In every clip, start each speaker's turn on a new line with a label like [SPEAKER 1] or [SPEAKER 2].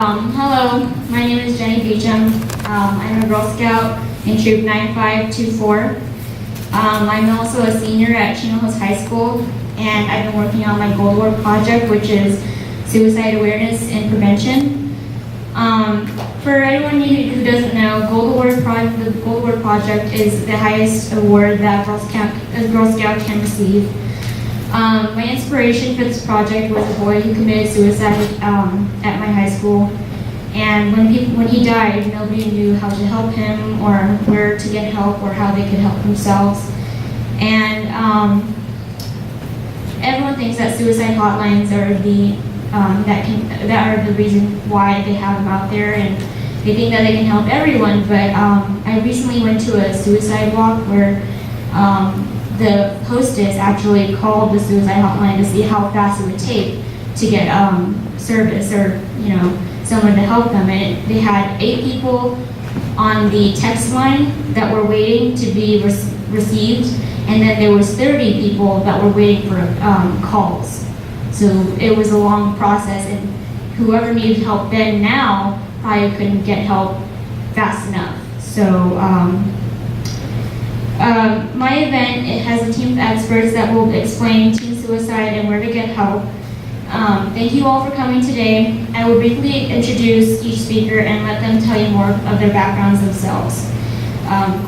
[SPEAKER 1] Hello, my name is Jenny Beecham. I'm a Girl Scout in Troop 9524. I'm also a senior at Chino Hills High School, and I've been working on my Gold Award project, which is suicide awareness and prevention. For anyone who doesn't know, the Gold Award project is the highest award that a Girl Scout can receive. My inspiration for this project was a boy who committed suicide at my high school, and when he died, nobody knew how to help him or where to get help or how they could help themselves. And everyone thinks that suicide hotlines are that are the reason why they have them out there, and they think that they can help everyone. But I recently went to a suicide walk where the hostess actually called the suicide hotline to see how fast it would take to get service or someone to help them. And they had 8 people on the text line that were waiting to be received, and then there was 30 people that were waiting for calls. So it was a long process, and whoever needed help then now probably couldn't get help fast enough. So my event, it has a team of experts that will explain teen suicide and where to get help. Thank you all for coming today. I will briefly introduce each speaker and let them tell you more of their backgrounds themselves.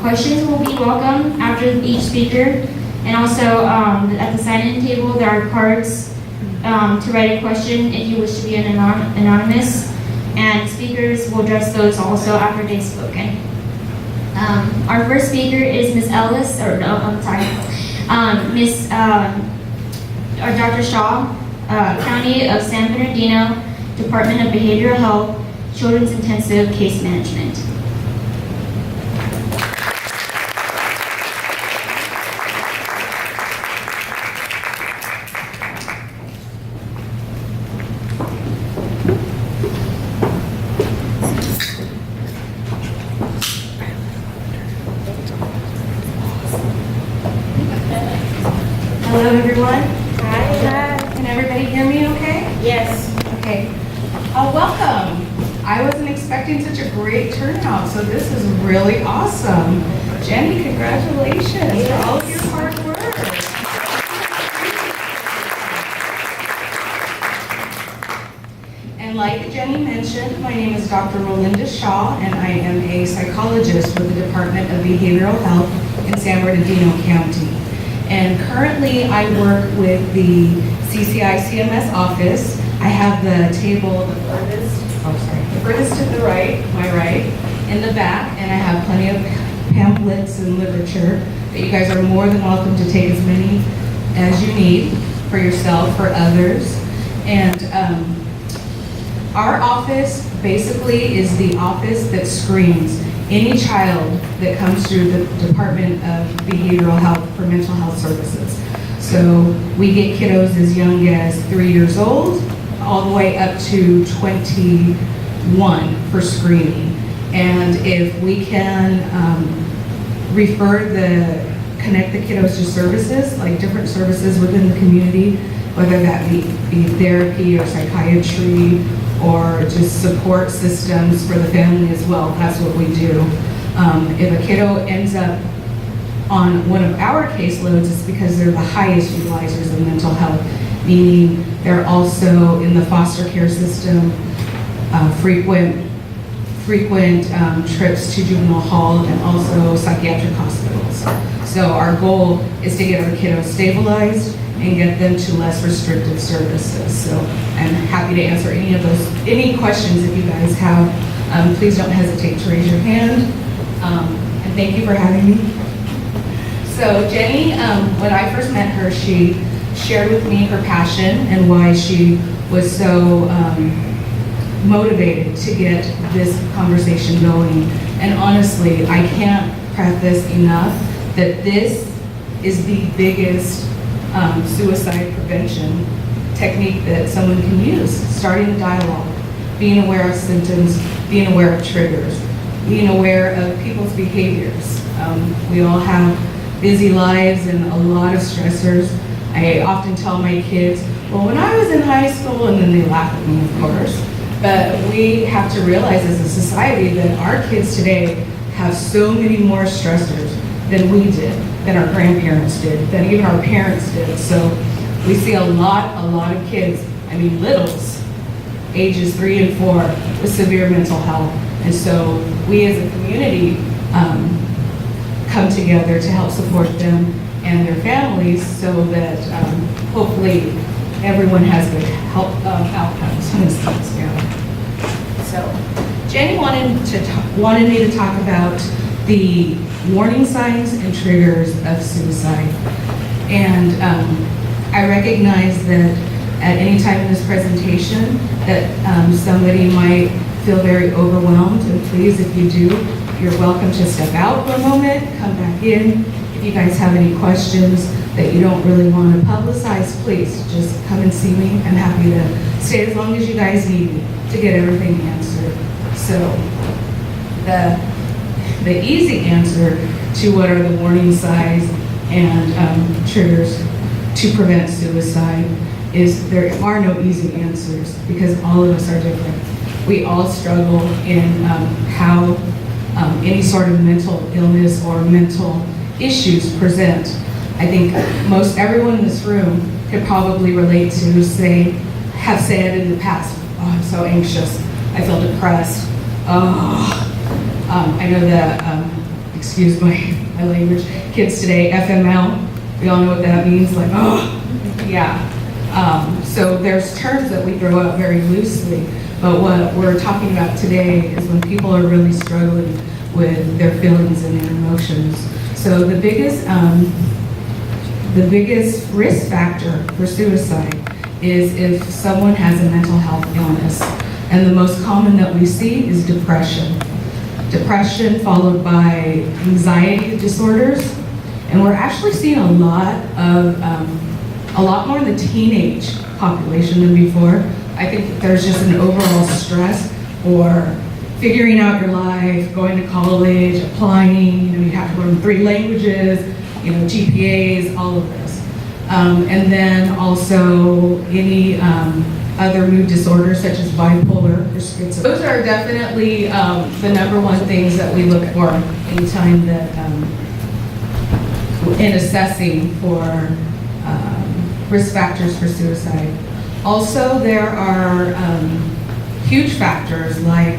[SPEAKER 1] Questions will be welcome after each speaker, and also at the sign-in table there are cards to write a question if you wish to be anonymous, and speakers will address those also after they've spoken. Our first speaker is Miss Ellis, or no, I'm sorry, Dr. Shaw, County of San Bernardino, Department of Behavioral Health, Children's Intensive Case Management.
[SPEAKER 2] Hello everyone. Hi. Can everybody hear me okay?
[SPEAKER 3] Yes.
[SPEAKER 2] Okay. Welcome. I wasn't expecting such a great turnout, so this is really awesome. Jenny, congratulations for all of your hard work. And like Jenny mentioned, my name is Dr. Melinda Shaw, and I am a psychologist with the Department of Behavioral Health in San Bernardino County. And currently I work with the CCI CMS office. I have the table the furthest to the right, my right, in the back, and I have plenty of pamphlets and literature that you guys are more than welcome to take as many as you need for yourself, for others. And our office basically is the office that screens any child that comes through the Department of Behavioral Health for mental health services. So we get kiddos as young as 3 years old, all the way up to 21 for screening. And if we can connect the kiddos to services, like different services within the community, whether that be therapy or psychiatry, or just support systems for the family as well. That's what we do. If a kiddo ends up on one of our caseloads, it's because they're the highest utilizers of mental health, meaning they're also in the foster care system, frequent trips to juvenile hall, and also psychiatric hospitals. So our goal is to get our kiddos stabilized and get them to less restrictive services. So I'm happy to answer any questions if you guys have. Please don't hesitate to raise your hand. And thank you for having me. So Jenny, when I first met her, she shared with me her passion and why she was so motivated to get this conversation going. And honestly, I can't preface enough that this is the biggest suicide prevention technique that someone can use. Starting a dialogue, being aware of symptoms, being aware of triggers, being aware of people's behaviors. We all have busy lives and a lot of stressors. I often tell my kids, well, when I was in high school, and then they laugh at me, of course, But we have to realize as a society that our kids today have so many more stressors than we did, than our grandparents did, than even our parents did. So we see a lot of kids, I mean littles, ages 3 and 4, with severe mental health. And so we as a community come together to help support them and their families so that hopefully everyone has good health outcomes in this together. So Jenny wanted me to talk about the warning signs and triggers of suicide. And I recognize that at any time in this presentation that somebody might feel very overwhelmed, and please, if you do, you're welcome to step out for a moment, come back in. If you guys have any questions that you don't really want to publicize, please just come and see me. I'm happy to stay as long as you guys need me to get everything answered. So the easy answer to what are the warning signs and triggers to prevent suicide is there are no easy answers because all of us are different. We all struggle in how any sort of mental illness or mental issues present. I think most everyone in this room could probably relate to have said in the past, oh, I'm so anxious, I feel depressed, I know that, excuse my language, kids today, FML, we all know what that means, like, oh, yeah. So there's terms that we throw out very loosely, but what we're talking about today is when people are really struggling with their feelings and their emotions. So the biggest risk factor for suicide is if someone has a mental health illness. And the most common that we see is depression. Depression followed by anxiety disorders. And we're actually seeing a lot more in the teenage population than before. I think that there's just an overall stress for figuring out your life, going to college, applying, you have to learn 3 languages, GPAs, all of this. And then also any other mood disorders such as bipolar or schizophrenia. Those are definitely the number one things that we look for anytime that in assessing for risk factors for suicide. Also, there are huge factors like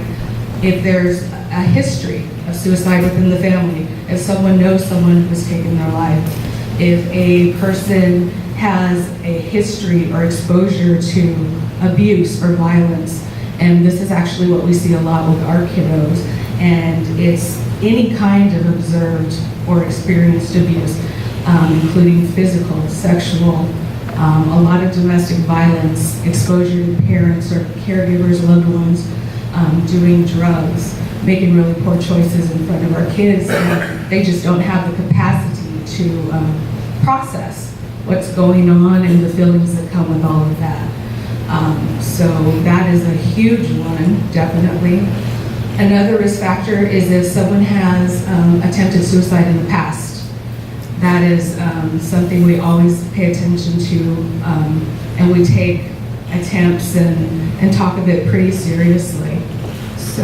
[SPEAKER 2] if there's a history of suicide within the family, if someone knows someone who's taken their life, if a person has a history or exposure to abuse or violence, and this is actually what we see a lot with our kiddos, and it's any kind of observed or experienced abuse, including physical, sexual, a lot of domestic violence, exposure to parents or caregivers, loved ones, doing drugs, making really poor choices in front of our kids, and they just don't have the capacity to process what's going on and the feelings that come with all of that. So that is a huge one, definitely. Another risk factor is if someone has attempted suicide in the past. That is something we always pay attention to, and we take attempts and talk of it pretty seriously. So,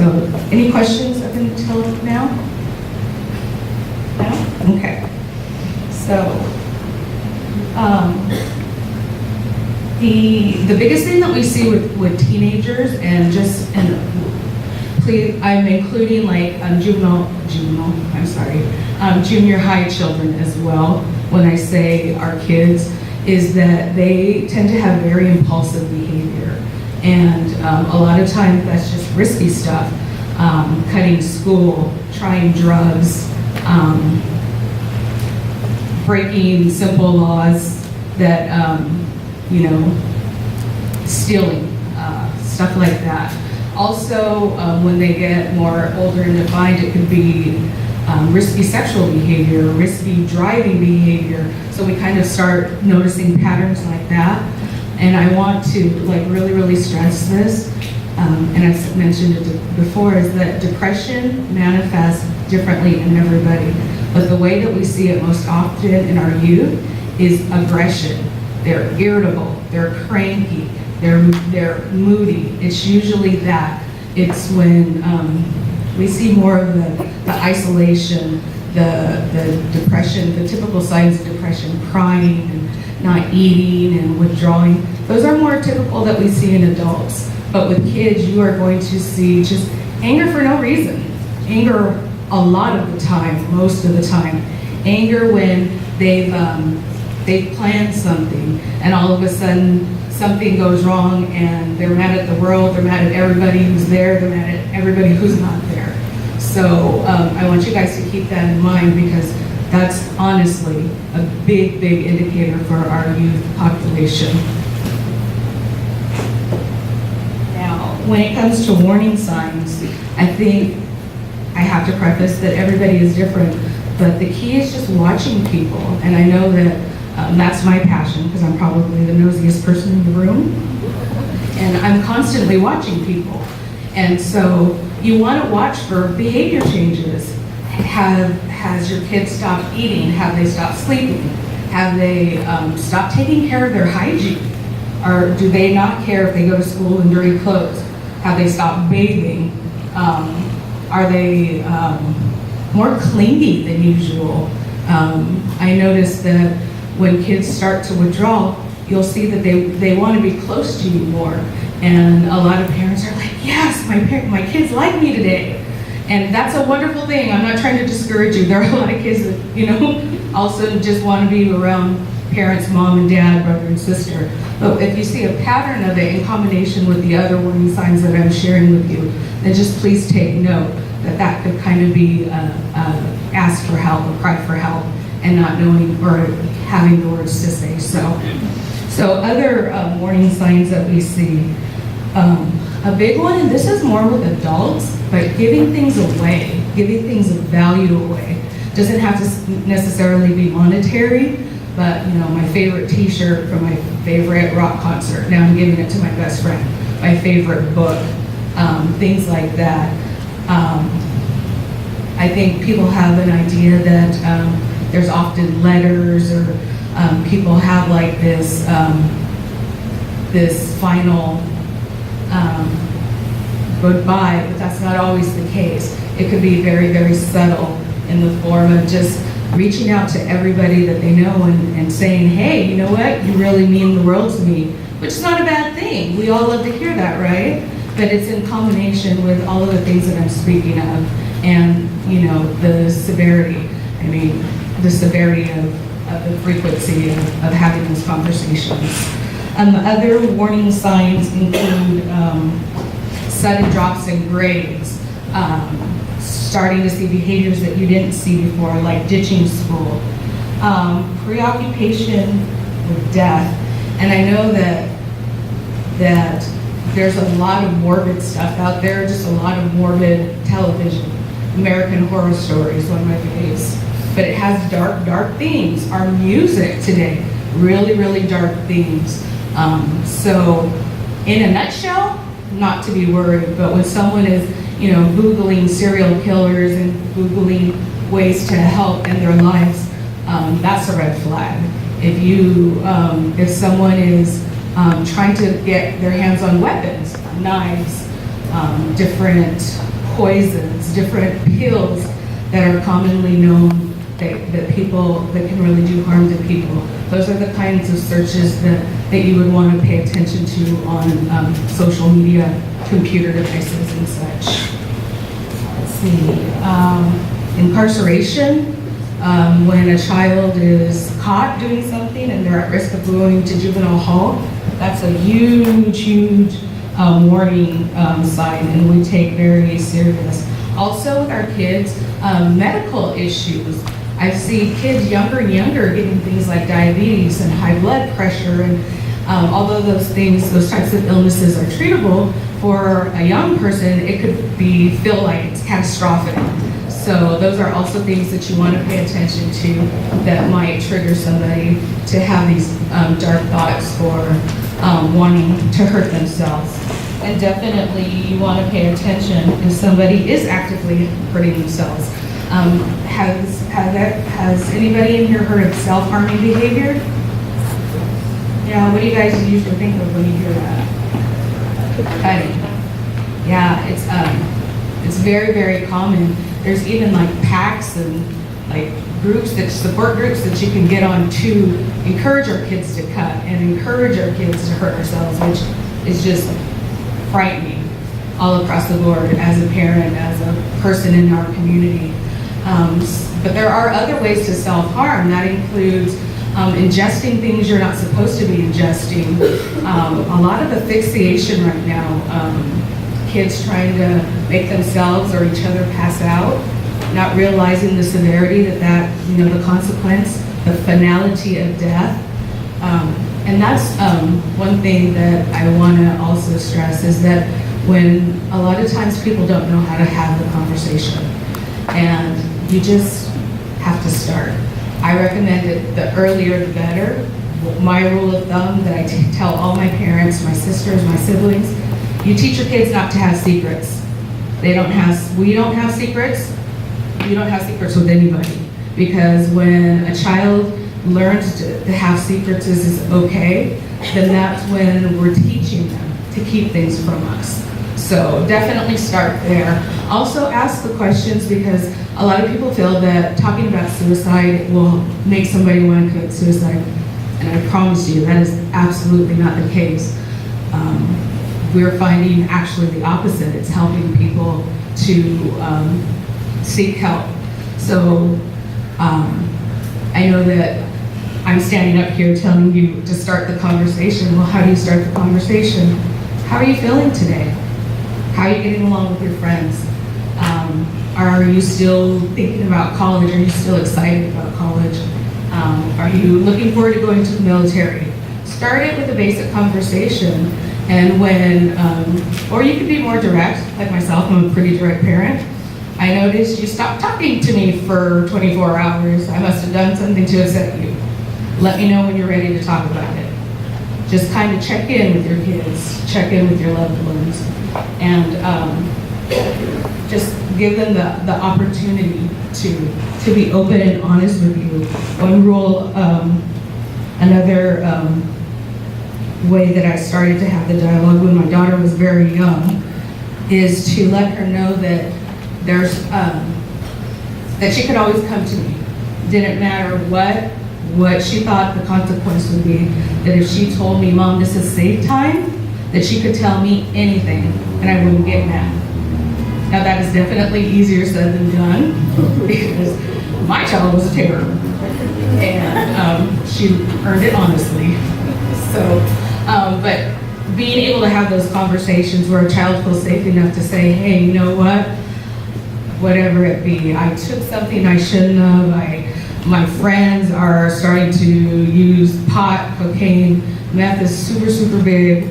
[SPEAKER 2] any questions up until now? No? Okay. So, the biggest thing that we see with teenagers and please, I'm including like junior high children as well when I say our kids, is that they tend to have very impulsive behavior. And a lot of times that's just risky stuff, cutting school, trying drugs, breaking simple laws that, stealing, stuff like that. Also, when they get more older and defined, it could be risky sexual behavior, risky driving behavior. So we kind of start noticing patterns like that. And I want to really, really stress this, and I've mentioned it before, is that depression manifests differently in everybody. But the way that we see it most often in our youth is aggression. They're irritable, they're cranky, they're moody. It's usually that. It's when we see more of the isolation, the depression, the typical signs of depression, crying and not eating and withdrawing. Those are more typical that we see in adults. But with kids, you are going to see just anger for no reason. Anger a lot of the time, most of the time. Anger when they've planned something and all of a sudden something goes wrong and they're mad at the world, they're mad at everybody who's there, they're mad at everybody who's not there. So I want you guys to keep that in mind because that's honestly a big, big indicator for our youth population. Now, when it comes to warning signs, I think I have to preface that everybody is different, but the key is just watching people. And I know that that's my passion because I'm probably the nosiest person in the room. And I'm constantly watching people. And so you want to watch for behavior changes. Has your kid stopped eating? Have they stopped sleeping? Have they stopped taking care of their hygiene? Or do they not care if they go to school in dirty clothes? Have they stopped bathing? Are they more clingy than usual? I noticed that when kids start to withdraw, you'll see that they want to be close to you more. And a lot of parents are like, yes, my kids like me today. And that's a wonderful thing. I'm not trying to discourage you. There are a lot of kids that, also just want to be around parents, mom and dad, brother and sister. But if you see a pattern of it in combination with the other warning signs that I'm sharing with you, then just please take note that could kind of be ask for help or cry for help and not knowing or having the words to say. So other warning signs that we see, a big one, and this is more with adults, but giving things away, giving things of value away. Doesn't have to necessarily be monetary, but my favorite t-shirt from my favorite rock concert, now I'm giving it to my best friend. My favorite book, things like that. I think people have an idea that there's often letters or people have like this final goodbye, but that's not always the case. It could be very, very subtle in the form of just reaching out to everybody that they know and saying, hey, you know what, you really mean the world to me, which is not a bad thing. We all love to hear that, right? But it's in combination with all of the things that I'm speaking of and, the severity. The severity of the frequency of having those conversations. Other warning signs include sudden drops in grades, starting to see behaviors that you didn't see before, like ditching school, preoccupation with death. And I know that there's a lot of morbid stuff out there, just a lot of morbid television. American Horror Stories, one of my faves. But it has dark, dark themes. Our music today, really, really dark themes. So in a nutshell, not to be worried, but when someone is, Googling serial killers and Googling ways to help in their lives, that's a red flag. If someone is trying to get their hands on weapons, knives, different poisons, different pills that are commonly known that can really do harm to people. Those are the kinds of searches that you would want to pay attention to on social media, computer devices and such. Let's see, incarceration, when a child is caught doing something and they're at risk of going to juvenile hall, that's a huge, huge warning sign, and we take very serious. Also with our kids, medical issues. I see kids younger and younger getting things like diabetes and high blood pressure, and although those types of illnesses are treatable, for a young person, it could feel like it's catastrophic. So those are also things that you want to pay attention to that might trigger somebody to have these dark thoughts or wanting to hurt themselves. And definitely you want to pay attention if somebody is actively hurting themselves. Has anybody in here heard of self-harming behavior? Yeah, what do you guys usually think of when you hear that? Cutting. Yeah, it's very, very common. There's even like packs and like groups that support groups that you can get on to encourage our kids to cut and encourage our kids to hurt ourselves, which is just frightening all across the board as a parent, as a person in our community. But there are other ways to self-harm. That includes ingesting things you're not supposed to be ingesting. A lot of asphyxiation right now, kids trying to make themselves or each other pass out, not realizing the severity the consequence, the finality of death. And that's one thing that I want to also stress is that when a lot of times people don't know how to have the conversation, and you just have to start. I recommend it, the earlier the better. My rule of thumb that I tell all my parents, my sisters, my siblings, you teach your kids not to have secrets. We don't have secrets. You don't have secrets with anybody. Because when a child learns to have secrets is okay, then that's when we're teaching them to keep things from us. So definitely start there. Also ask the questions, because a lot of people feel that talking about suicide will make somebody want to commit suicide. And I promise you that is absolutely not the case. We're finding actually the opposite. It's helping people to seek help. So I know that I'm standing up here telling you to start the conversation. Well, how do you start the conversation? How are you feeling today? How are you getting along with your friends? Are you still thinking about college? Are you still excited about college? Are you looking forward to going to the military? Start it with a basic conversation, and when, or you could be more direct, like myself, I'm a pretty direct parent. I noticed you stopped talking to me for 24 hours. I must have done something to upset you. Let me know when you're ready to talk about it. Just kind of check in with your kids, check in with your loved ones, and just give them the opportunity to be open and honest with you. One rule, another way that I started to have the dialogue when my daughter was very young is to let her know that there's that she could always come to me. Didn't matter what she thought the consequence would be, that if she told me, Mom, this is safe time, that she could tell me anything and I wouldn't get mad. Now that is definitely easier said than done, because my child was a terror, and she earned it honestly. So, but being able to have those conversations where a child feels safe enough to say, hey, you know what, whatever it be, I took something I shouldn't have, my friends are starting to use pot, cocaine, meth is super, super big,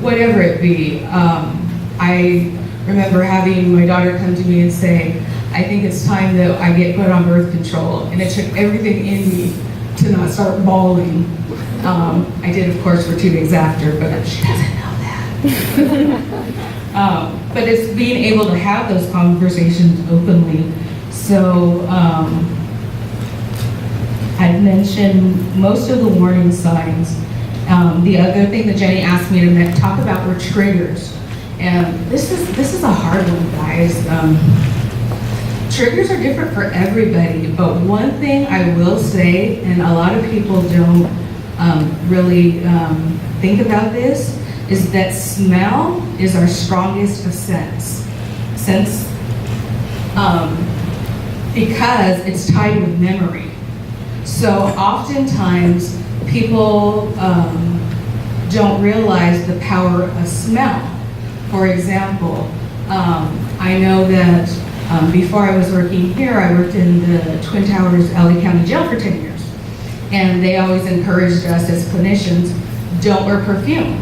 [SPEAKER 2] whatever it be. I remember having my daughter come to me and say, I think it's time that I get put on birth control. And it took everything in me to not start bawling. I did, of course, for 2 days after, but she doesn't know that. But it's being able to have those conversations openly. So I've mentioned most of the warning signs. The other thing that Jenny asked me to talk about were triggers. And this is a hard one, guys. Triggers are different for everybody, but one thing I will say, and a lot of people don't really think about this, is that smell is our strongest of sense. Because it's tied with memory. So oftentimes people don't realize the power of smell. For example, I know that before I was working here, I worked in the Twin Towers LA County Jail for 10 years. And they always encouraged us as clinicians, don't wear perfume.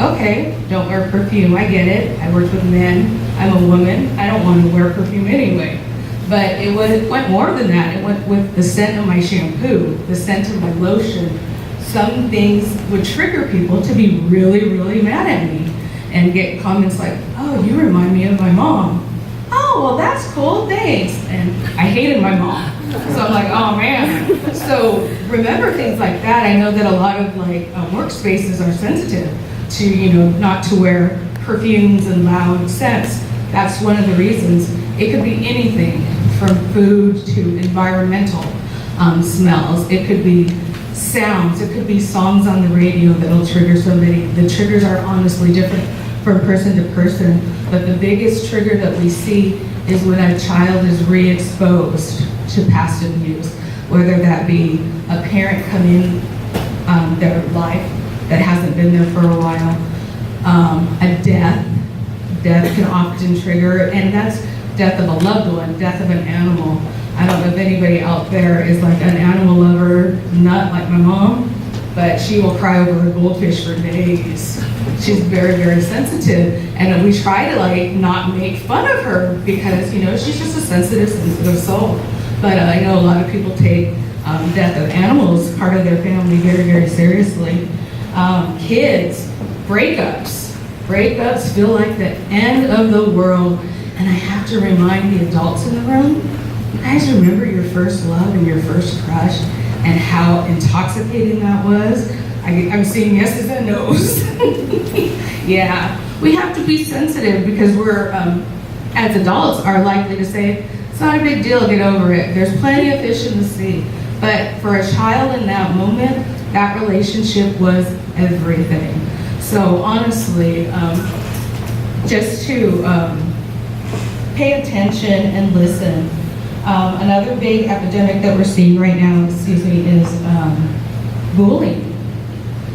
[SPEAKER 2] Okay, don't wear perfume, I get it. I worked with men, I'm a woman, I don't want to wear perfume anyway. But it went more than that. It went with the scent of my shampoo, the scent of my lotion. Some things would trigger people to be really, really mad at me and get comments like, oh, you remind me of my mom. Oh, well, that's cool, thanks. And I hated my mom. So I'm like, oh man. So remember things like that. I know that a lot of like workspaces are sensitive to, not to wear perfumes and loud scents. That's one of the reasons. It could be anything from food to environmental smells. It could be sounds. It could be songs on the radio that'll trigger somebody. The triggers are honestly different from person to person, but the biggest trigger that we see is when a child is re-exposed to past abuse, whether that be a parent coming in their life that hasn't been there for a while, a death. Death can often trigger, and that's death of a loved one, death of an animal. I don't know if anybody out there is like an animal lover, not like my mom, but she will cry over a goldfish for days. She's very, very sensitive, and we try to like not make fun of her because she's just a sensitive soul. But I know a lot of people take death of animals, part of their family, very, very seriously. Kids, breakups feel like the end of the world, and I have to remind the adults in the room, you guys remember your first love and your first crush and how intoxicating that was? I'm seeing yeses and nos. Yeah, we have to be sensitive because we're, as adults, are likely to say, it's not a big deal, get over it. There's plenty of fish in the sea. But for a child in that moment, that relationship was everything. So honestly, just to pay attention and listen. Another big epidemic that we're seeing right now, is bullying.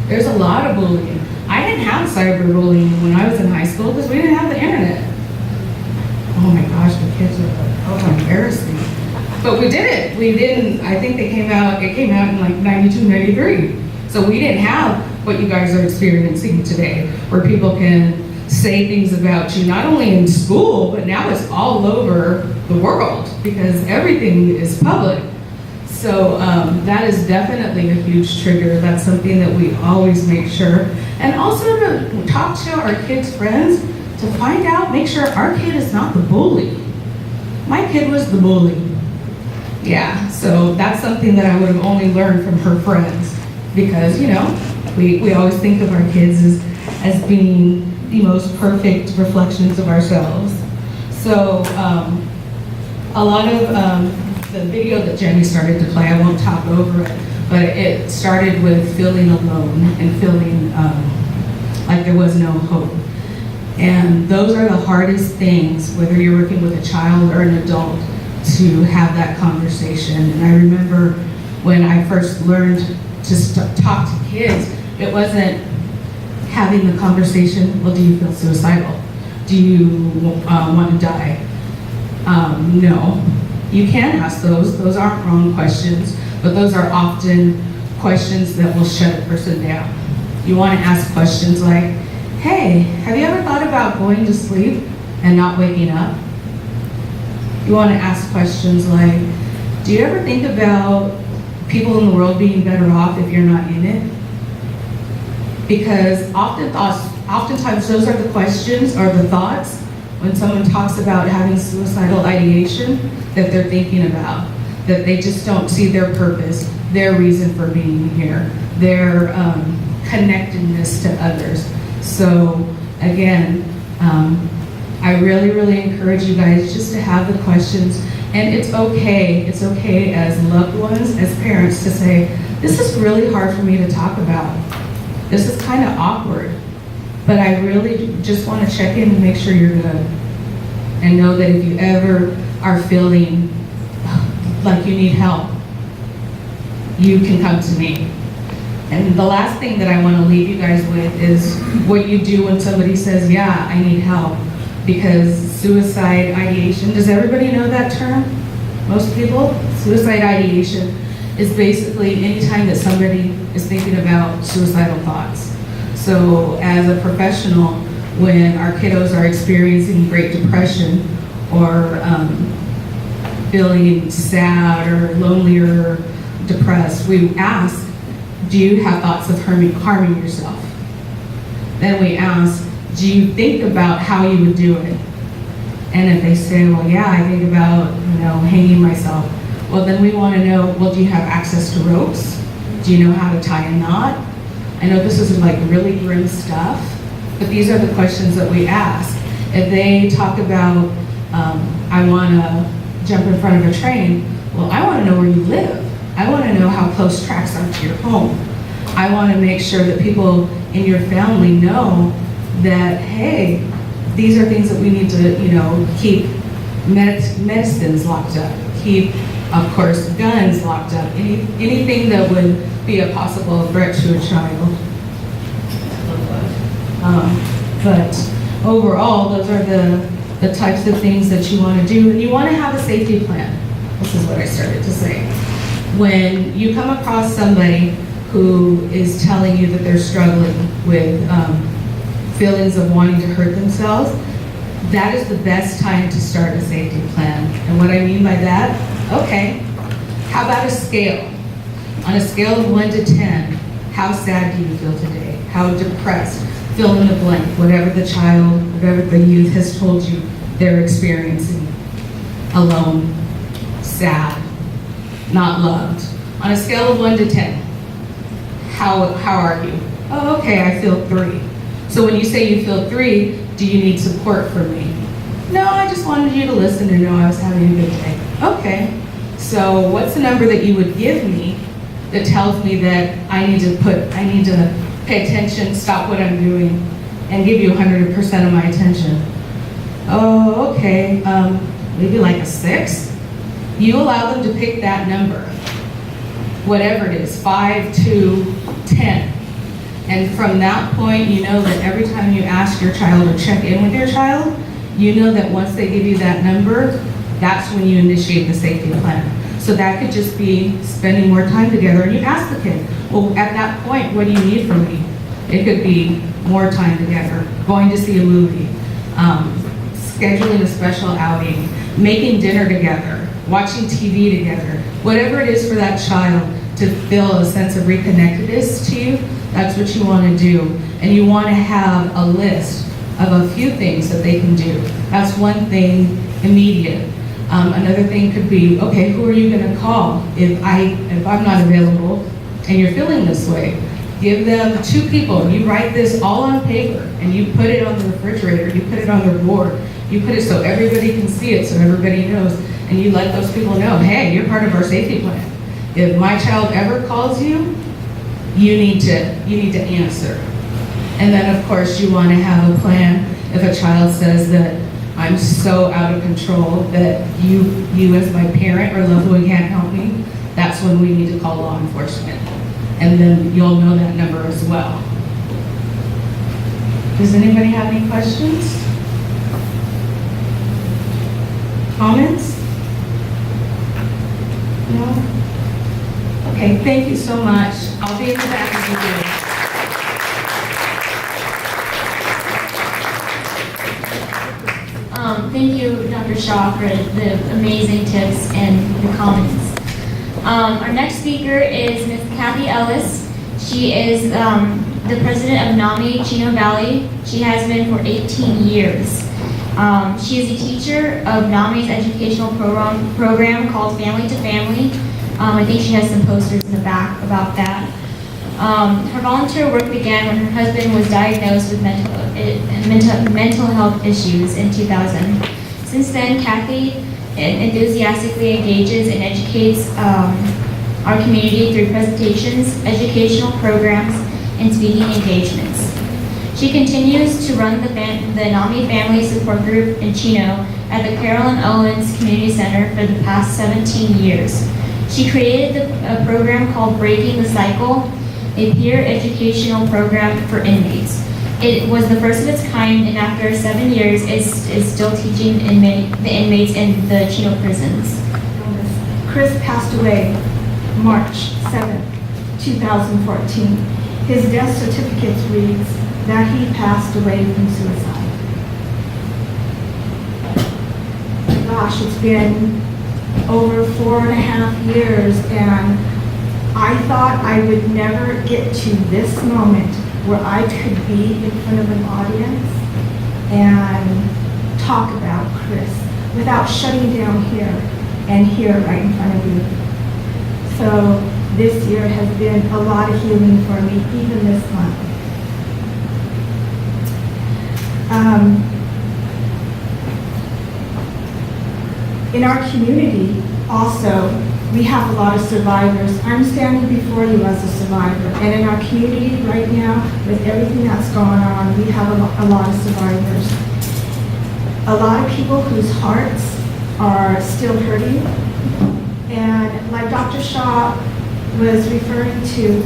[SPEAKER 2] There's a lot of bullying. I didn't have cyberbullying when I was in high school because we didn't have the internet. Oh my gosh, the kids are like, oh, embarrassing. But we did it. We didn't, I think it came out in like 92, 93. So we didn't have what you guys are experiencing today, where people can say things about you, not only in school, but now it's all over the world because everything is public. So that is definitely a huge trigger. That's something that we always make sure. And also to talk to our kids' friends to find out, make sure our kid is not the bully. My kid was the bully. Yeah, so that's something that I would have only learned from her friends because, we always think of our kids as being the most perfect reflections of ourselves. So a lot of the video that Jenny started to play, I won't talk over it, but it started with feeling alone and feeling like there was no hope. And those are the hardest things, whether you're working with a child or an adult, to have that conversation. And I remember when I first learned to talk to kids, it wasn't having the conversation, well, do you feel suicidal? Do you want to die? No. You can ask those. Those aren't wrong questions, but those are often questions that will shut a person down. You want to ask questions like, hey, have you ever thought about going to sleep and not waking up? You want to ask questions like, do you ever think about people in the world being better off if you're not in it? Because oftentimes those are the questions or the thoughts when someone talks about having suicidal ideation that they're thinking about, that they just don't see their purpose, their reason for being here, their connectedness to others. So again, I really, really encourage you guys just to have the questions. And it's okay as loved ones, as parents, to say, this is really hard for me to talk about. This is kind of awkward, but I really just want to check in and make sure you're good. And know that if you ever are feeling like you need help, you can come to me. And the last thing that I want to leave you guys with is what you do when somebody says, yeah, I need help. Because suicide ideation, does everybody know that term? Most people? Suicide ideation is basically anytime that somebody is thinking about suicidal thoughts. So as a professional, when our kiddos are experiencing Great Depression or feeling sad or lonely or depressed, we ask, do you have thoughts of harming yourself? Then we ask, do you think about how you would do it? And if they say, well, yeah, I think about, hanging myself, Well, then we want to know, well, do you have access to ropes? Do you know how to tie a knot? I know this is like really grim stuff, but these are the questions that we ask. If they talk about, I want to jump in front of a train, well, I want to know where you live. I want to know how close tracks are to your home. I want to make sure that people in your family know that, hey, these are things that we need to, keep medicines locked up, keep, of course, guns locked up, anything that would be a possible threat to a child. But overall, those are the types of things that you want to do, and you want to have a safety plan. This is what I started to say. When you come across somebody who is telling you that they're struggling with feelings of wanting to hurt themselves, that is the best time to start a safety plan. And what I mean by that, okay, how about a scale? On a scale of 1 to 10, how sad do you feel today? How depressed? Fill in the blank, whatever the child, whatever the youth has told you they're experiencing. Alone, sad, not loved. On a scale of 1 to 10, how are you? Oh, okay, I feel 3. So when you say you feel 3, do you need support from me? No, I just wanted you to listen and know I was having a good day. Okay, so what's the number that you would give me that tells me that I need to pay attention, stop what I'm doing, and give you 100% of my attention? Oh, okay, maybe like a 6? You allow them to pick that number, whatever it is, 5, 2, 10. And from that point, you know that every time you ask your child or check in with your child, you know that once they give you that number, that's when you initiate the safety plan. So that could just be spending more time together, and you ask the kid, well, at that point, what do you need from me? It could be more time together, going to see a movie, scheduling a special outing, making dinner together, watching TV together, whatever it is for that child to feel a sense of reconnectedness to you, that's what you want to do. And you want to have a list of a few things that they can do. That's one thing immediate. Another thing could be, okay, who are you going to call if I'm not available and you're feeling this way? Give them 2 people. You write this all on paper and you put it on the refrigerator, you put it on their board, you put it so everybody can see it, so everybody knows, and you let those people know, hey, you're part of our safety plan. If my child ever calls you, you need to answer. And then of course you want to have a plan if a child says that I'm so out of control that you as my parent or loved one can't help me, that's when we need to call law enforcement. And then you'll know that number as well. Does anybody have any questions? Comments? No? Okay, thank you so much. I'll be in the back as you do.
[SPEAKER 1] Thank you, Dr. Shaw, for the amazing tips and the comments. Our next speaker is Ms. Kathy Ellis. She is the president of NAMI Chino Valley. She has been for 18 years. She is a teacher of NAMI's educational program called Family to Family. I think she has some posters in the back about that. Her volunteer work began when her husband was diagnosed with mental health issues in 2000. Since then, Kathy enthusiastically engages and educates our community through presentations, educational programs, and speaking engagements. She continues to run the NAMI Family Support Group in Chino at the Carolyn Owens Community Center for the past 17 years. She created a program called Breaking the Cycle, a peer educational program for inmates. It was the first of its kind, and after 7 years, is still teaching the inmates in the Chino prisons.
[SPEAKER 3] Chris passed away March 7, 2014. His death certificate reads that he passed away from suicide. Gosh, it's been over 4.5 years, and I thought I would never get to this moment where I could be in front of an audience and talk about Chris without shutting down here and here right in front of you. So this year has been a lot of healing for me, even this month. In our community, also, we have a lot of survivors. I'm standing before you as a survivor. And in our community right now, with everything that's going on, we have a lot of survivors. A lot of people whose hearts are still hurting. And like Dr. Shaw was referring to,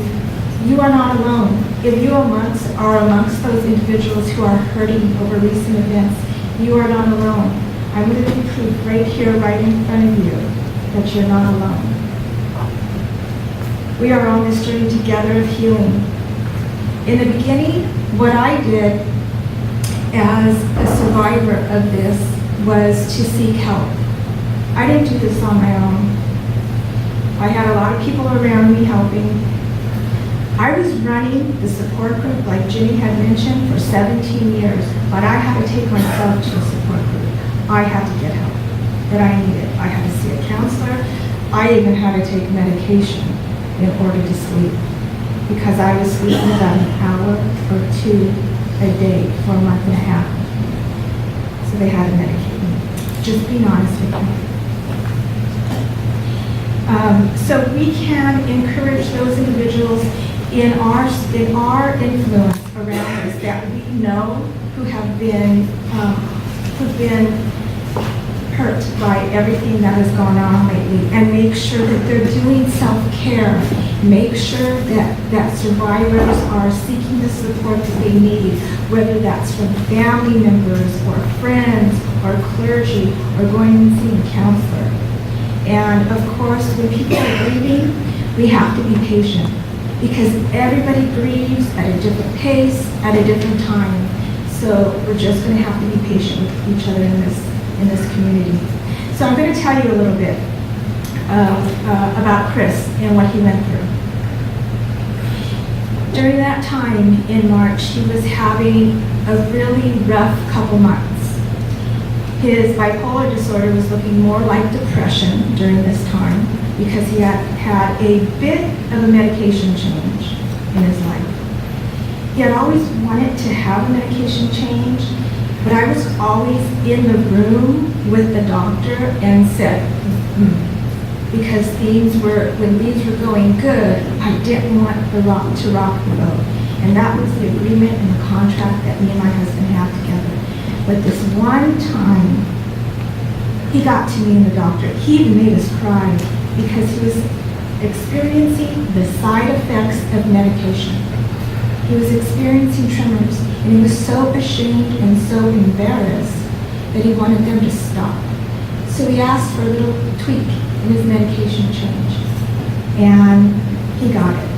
[SPEAKER 3] you are not alone. If you are amongst those individuals who are hurting over recent events, you are not alone. I'm going to be proof right here, right in front of you, that you're not alone. We are on this journey together of healing. In the beginning, what I did as a survivor of this was to seek help. I didn't do this on my own. I had a lot of people around me helping. I was running the support group, like Ginny had mentioned, for 17 years, but I had to take myself to a support group. I had to get help that I needed. I had to see a counselor. I even had to take medication in order to sleep because I was sleeping about an hour or two a day for a month and a half. So they had to medicate me. Just being honest with you. So we can encourage those individuals in our influence around us that we know who have been hurt by everything that has gone on lately, and make sure that they're doing self-care. Make sure that survivors are seeking the support that they need, whether that's from family members or friends or clergy or going and seeing a counselor. And of course, when people are grieving, we have to be patient because everybody grieves at a different pace, at a different time. So we're just going to have to be patient with each other in this community. So I'm going to tell you a little bit about Chris and what he went through. During that time in March, he was having a really rough couple months. His bipolar disorder was looking more like depression during this time because he had had a bit of a medication change in his life. He had always wanted to have a medication change, but I was always in the room with the doctor and said, because when things were going good, I didn't want to rock the boat. And that was the agreement and the contract that me and my husband had together. But this one time, he got to me and the doctor. He even made us cry because he was experiencing the side effects of medication. He was experiencing tremors, and he was so ashamed and so embarrassed that he wanted them to stop. So he asked for a little tweak in his medication change, and he got it.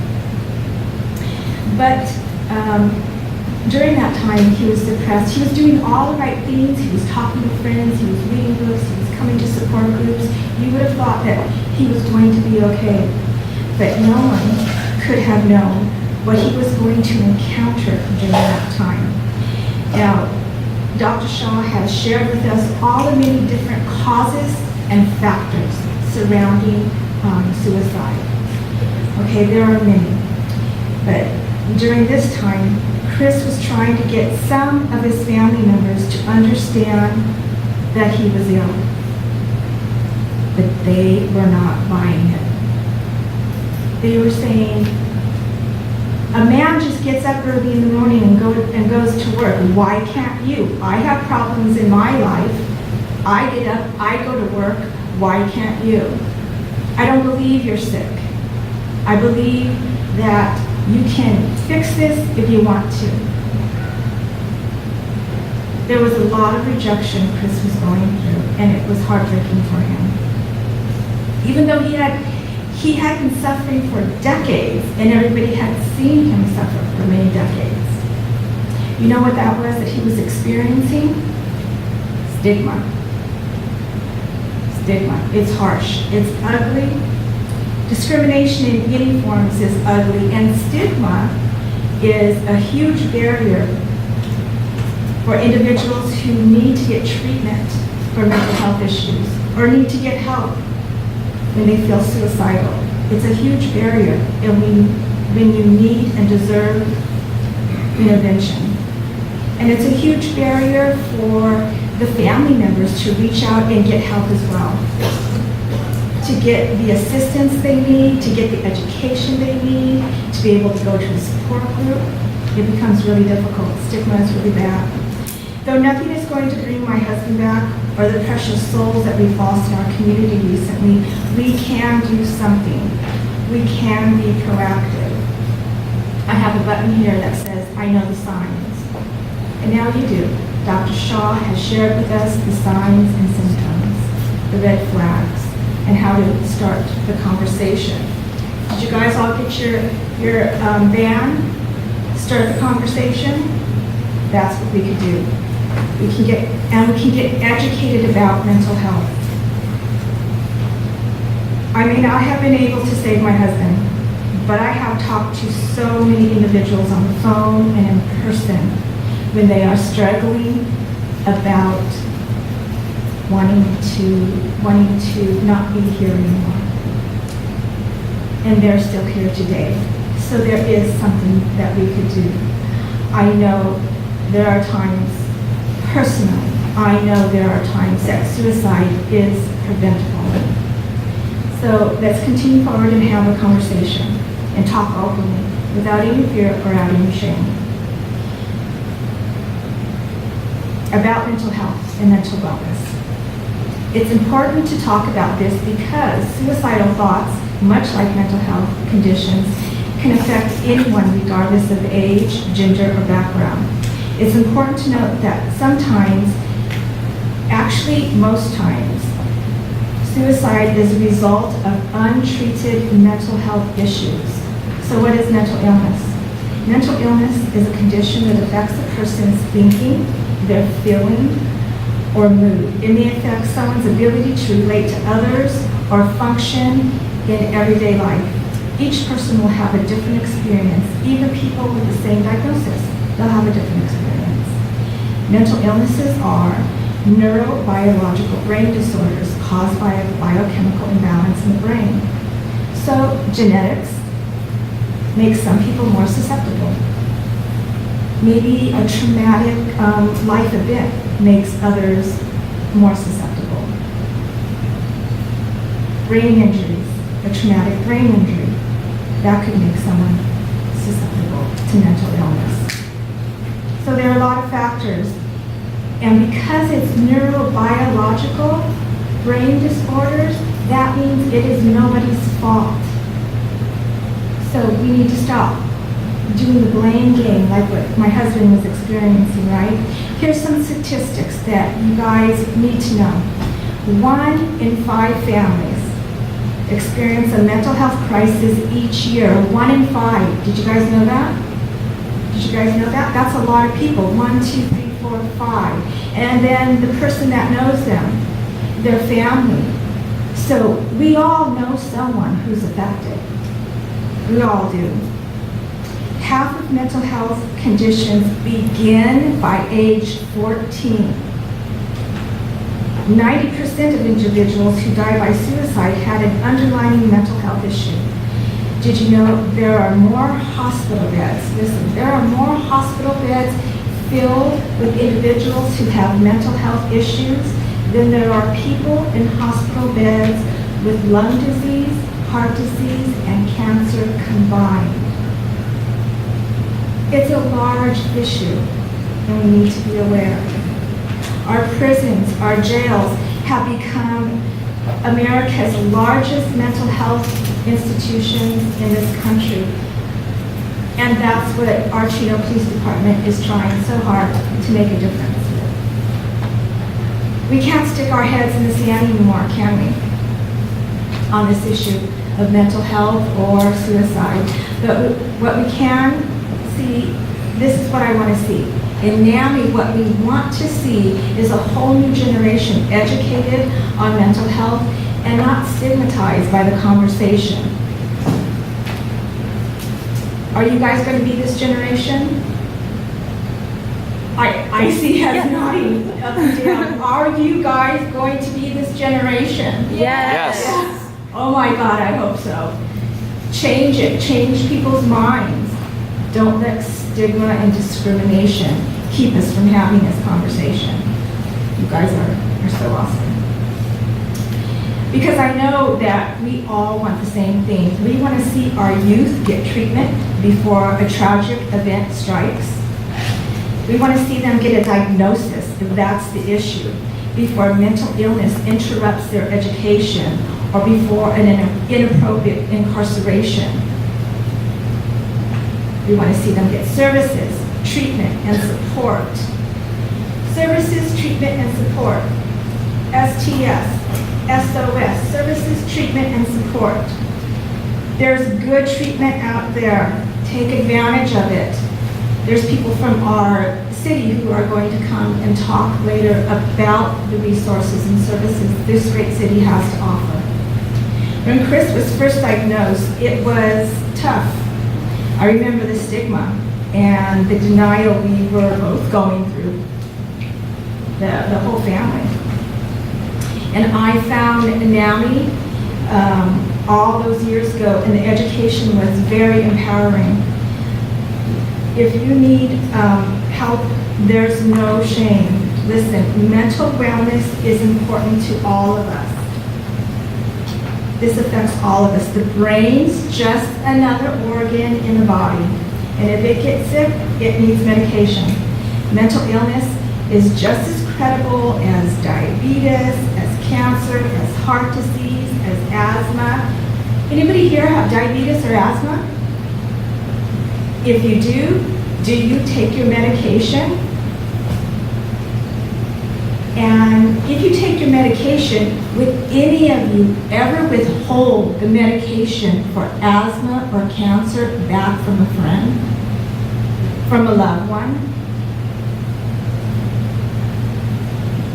[SPEAKER 3] But during that time, he was depressed. He was doing all the right things. He was talking to friends. He was reading books. He was coming to support groups. You would have thought that he was going to be okay, but no one could have known what he was going to encounter during that time. Now, Dr. Shaw has shared with us all the many different causes and factors surrounding suicide. Okay, there are many. But during this time, Chris was trying to get some of his family members to understand that he was ill. But they were not buying it. They were saying, a man just gets up early in the morning and goes to work. Why can't you? I have problems in my life. I get up, I go to work. Why can't you? I don't believe you're sick. I believe that you can fix this if you want to. There was a lot of rejection Chris was going through, and it was heartbreaking for him. Even though he had been suffering for decades, and everybody had seen him suffer for many decades. You know what that was that he was experiencing? Stigma. Stigma. It's harsh. It's ugly. Discrimination in any forms is ugly, and stigma is a huge barrier for individuals who need to get treatment for mental health issues or need to get help when they feel suicidal. It's a huge barrier and when you need and deserve intervention. And it's a huge barrier for the family members to reach out and get help as well. To get the assistance they need, to get the education they need, to be able to go to a support group, it becomes really difficult. Stigma is really bad. Though nothing is going to bring my husband back or the precious souls that we've lost in our community recently, we can do something. We can be proactive. I have a button here that says, I know the signs. And now you do. Dr. Shaw has shared with us the signs and symptoms, the red flags, and how to start the conversation. Did you guys all get your band? Start the conversation? That's what we could do. We can get educated about mental health. I may not have been able to save my husband, but I have talked to so many individuals on the phone and in person when they are struggling about wanting to not be here anymore. And they're still here today. So there is something that we could do. I know there are times, personally, I know there are times that suicide is preventable. So let's continue forward and have a conversation and talk openly without any fear or out any shame about mental health and mental wellness. It's important to talk about this because suicidal thoughts, much like mental health conditions, can affect anyone regardless of age, gender, or background. It's important to note that sometimes, actually most times, suicide is a result of untreated mental health issues. So what is mental illness? Mental illness is a condition that affects a person's thinking, their feeling, or mood. It may affect someone's ability to relate to others or function in everyday life. Each person will have a different experience. Even people with the same diagnosis, they'll have a different experience. Mental illnesses are neurobiological brain disorders caused by a biochemical imbalance in the brain. So genetics makes some people more susceptible. Maybe a traumatic life event makes others more susceptible. Brain injuries, a traumatic brain injury, that could make someone susceptible to mental illness. So there are a lot of factors. And because it's neurobiological brain disorders, that means it is nobody's fault. So we need to stop doing the blame game like what my husband was experiencing, right? Here's some statistics that you guys need to know. 1 in 5 families experience a mental health crisis each year. 1 in 5. Did you guys know that? Did you guys know that? That's a lot of people. 1, 2, 3, 4, 5. And then the person that knows them, their family. So we all know someone who's affected. We all do. Half of mental health conditions begin by age 14. 90% of individuals who die by suicide had an underlying mental health issue. Did you know there are more hospital beds? Listen, there are more hospital beds filled with individuals who have mental health issues than there are people in hospital beds with lung disease, heart disease, and cancer combined. It's a large issue, and we need to be aware. Our prisons, our jails have become America's largest mental health institutions in this country. And that's what our Chino Police Department is trying so hard to make a difference. We can't stick our heads in the sand anymore, can we? On this issue of mental health or suicide. But what we can see, this is what I want to see. In NAMI, what we want to see is a whole new generation educated on mental health and not stigmatized by the conversation. Are you guys going to be this generation? I see heads nodding up and down. Are you guys going to be this generation?
[SPEAKER 4] Yes.
[SPEAKER 3] Oh my God, I hope so. Change it, change people's minds. Don't let stigma and discrimination keep us from having this conversation. You guys are so awesome. Because I know that we all want the same thing. We want to see our youth get treatment before a tragic event strikes. We want to see them get a diagnosis if that's the issue, before mental illness interrupts their education or before an inappropriate incarceration. We want to see them get services, treatment, and support. Services, treatment, and support. STS, SOS, services, treatment, and support. There's good treatment out there. Take advantage of it. There's people from our city who are going to come and talk later about the resources and services this great city has to offer. When Chris was first diagnosed, it was tough. I remember the stigma and the denial we were both going through, the whole family. And I found NAMI all those years ago, and the education was very empowering. If you need help, there's no shame. Listen, mental wellness is important to all of us. This affects all of us. The brain's just another organ in the body. And if it gets sick, it needs medication. Mental illness is just as credible as diabetes, as cancer, as heart disease, as asthma. Anybody here have diabetes or asthma? If you do you take your medication? And if you take your medication, would any of you ever withhold the medication for asthma or cancer back from a friend? From a loved one?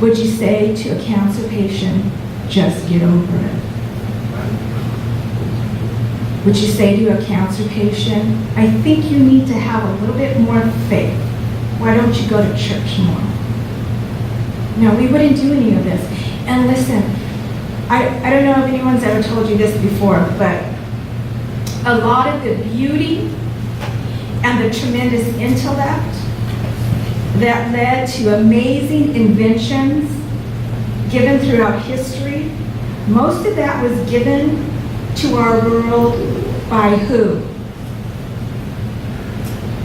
[SPEAKER 3] Would you say to a cancer patient, just get over it? Would you say to a cancer patient, I think you need to have a little bit more faith. Why don't you go to church more? No, we wouldn't do any of this. And listen, I don't know if anyone's ever told you this before, but a lot of the beauty and the tremendous intellect that led to amazing inventions given throughout history, most of that was given to our world by who?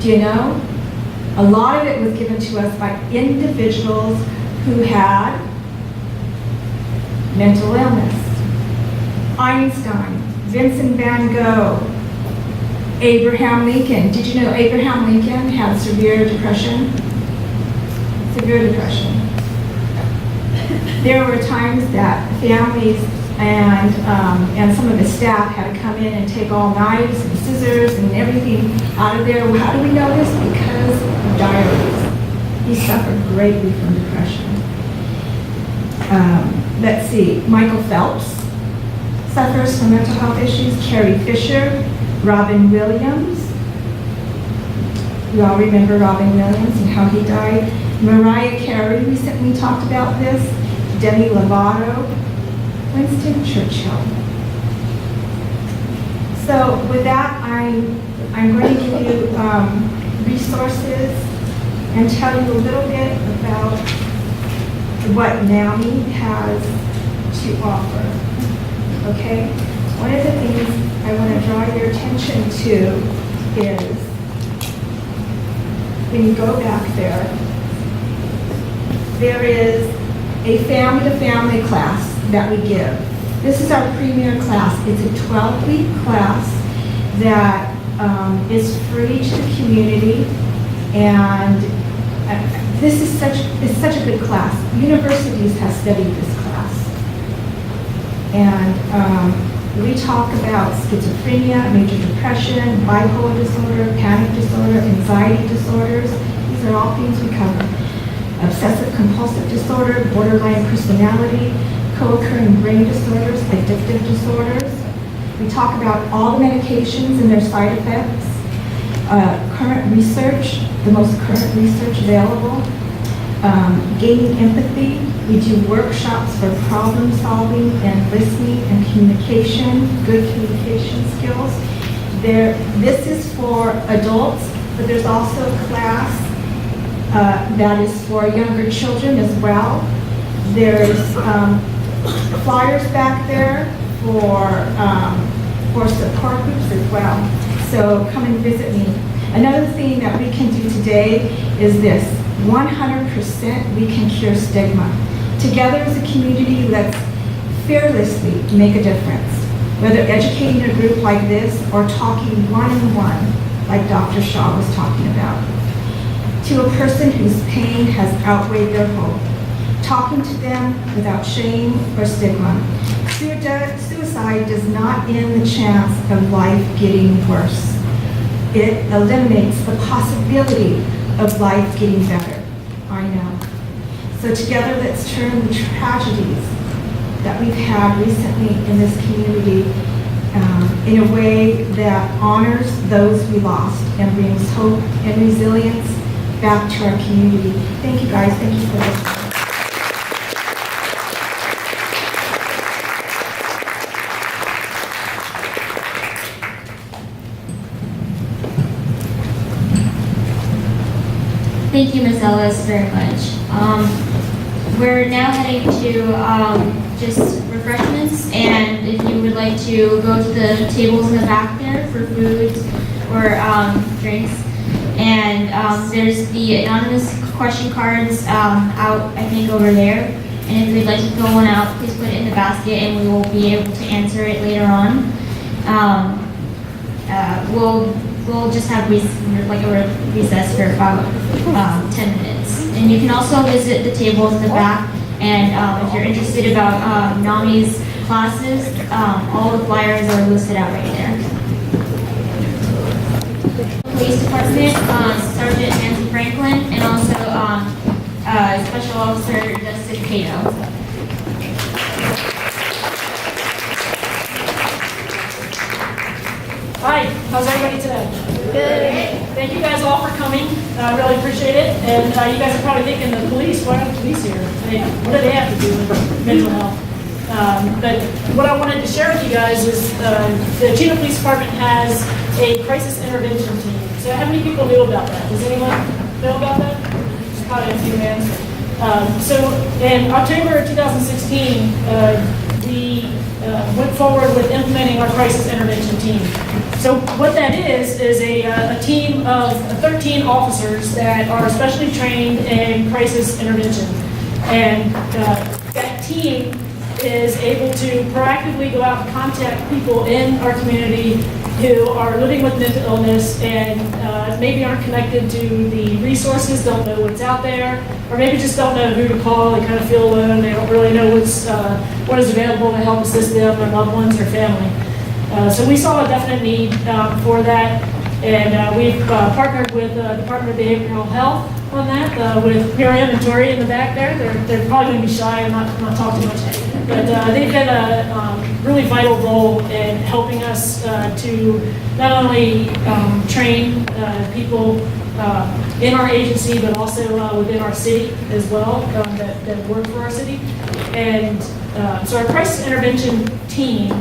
[SPEAKER 3] Do you know? A lot of it was given to us by individuals who had mental illness. Einstein, Vincent van Gogh, Abraham Lincoln. Did you know Abraham Lincoln had severe depression? Severe depression. There were times that families and some of the staff had to come in and take all knives and scissors and everything out of there. Well, how do we know this? Because of diaries. He suffered greatly from depression. Let's see, Michael Phelps suffers from mental health issues. Carrie Fisher, Robin Williams. You all remember Robin Williams and how he died. Mariah Carey recently talked about this. Demi Lovato, Winston Churchill. So with that, I'm going to give you resources and tell you a little bit about what NAMI has to offer. Okay? One of the things I want to draw your attention to is when you go back there is a family-to-family class that we give. This is our premier class. It's a 12-week class that is free to the community, and this is such a good class. Universities have studied this class, and we talk about schizophrenia, major depression, bipolar disorder, panic disorder, anxiety disorders. These are all things we cover. Obsessive compulsive disorder, borderline personality, co-occurring brain disorders, addictive disorders. We talk about all the medications and their side effects, current research, the most current research available, gaining empathy. We do workshops for problem solving and listening and communication, good communication skills. This is for adults, but there's also a class that is for younger children as well. There's flyers back there for support groups as well. So come and visit me. Another thing that we can do today is this: 100% we can cure stigma. Together as a community, let's fearlessly make a difference. Whether educating a group like this or talking one-on-one, like Dr. Shaw was talking about, to a person whose pain has outweighed their hope. Talking to them without shame or stigma. Suicide does not end the chance of life getting worse. It eliminates the possibility of life getting better. I know. So together, let's turn the tragedies that we've had recently in this community in a way that honors those we lost and brings hope and resilience back to our community. Thank you guys. Thank you for listening.
[SPEAKER 1] Thank you, Ms. Ellis, very much. We're now heading to just refreshments, and if you would like to go to the tables in the back there for foods or drinks. And there's the anonymous question cards out, I think, over there. And if you'd like to fill one out, please put it in the basket, and we will be able to answer it later on. We'll just have a recess for about 10 minutes. And you can also visit the tables in the back, and if you're interested about NAMI's classes, all the flyers are listed out right there. Police Department, Sergeant Nancy Franklin, and also Special Officer Justin Cato.
[SPEAKER 4] Hi, how's everybody today? Good. Thank you guys all for coming. I really appreciate it. And you guys are probably thinking, the police, why are the police here? What do they have to do with mental health? But what I wanted to share with you guys is the Chino Police Department has a crisis intervention team. So how many people knew about that? Does anyone know about that? There's probably a few hands. So in October 2016, we went forward with implementing our crisis intervention team. So what that is a team of 13 officers that are specially trained in crisis intervention. And that team is able to proactively go out and contact people in our community who are living with mental illness and maybe aren't connected to the resources, don't know what's out there, or maybe just don't know who to call. They kind of feel alone. They don't really know what is available to help assist them, their loved ones, or family. So we saw a definite need for that, and we've partnered with the Department of Behavioral Health on that, with Miriam and Tori in the back there. They're probably going to be shy and not talk too much, but they've been a really vital role in helping us to not only train people in our agency, but also within our city as well, that work for our city. And so our crisis intervention team,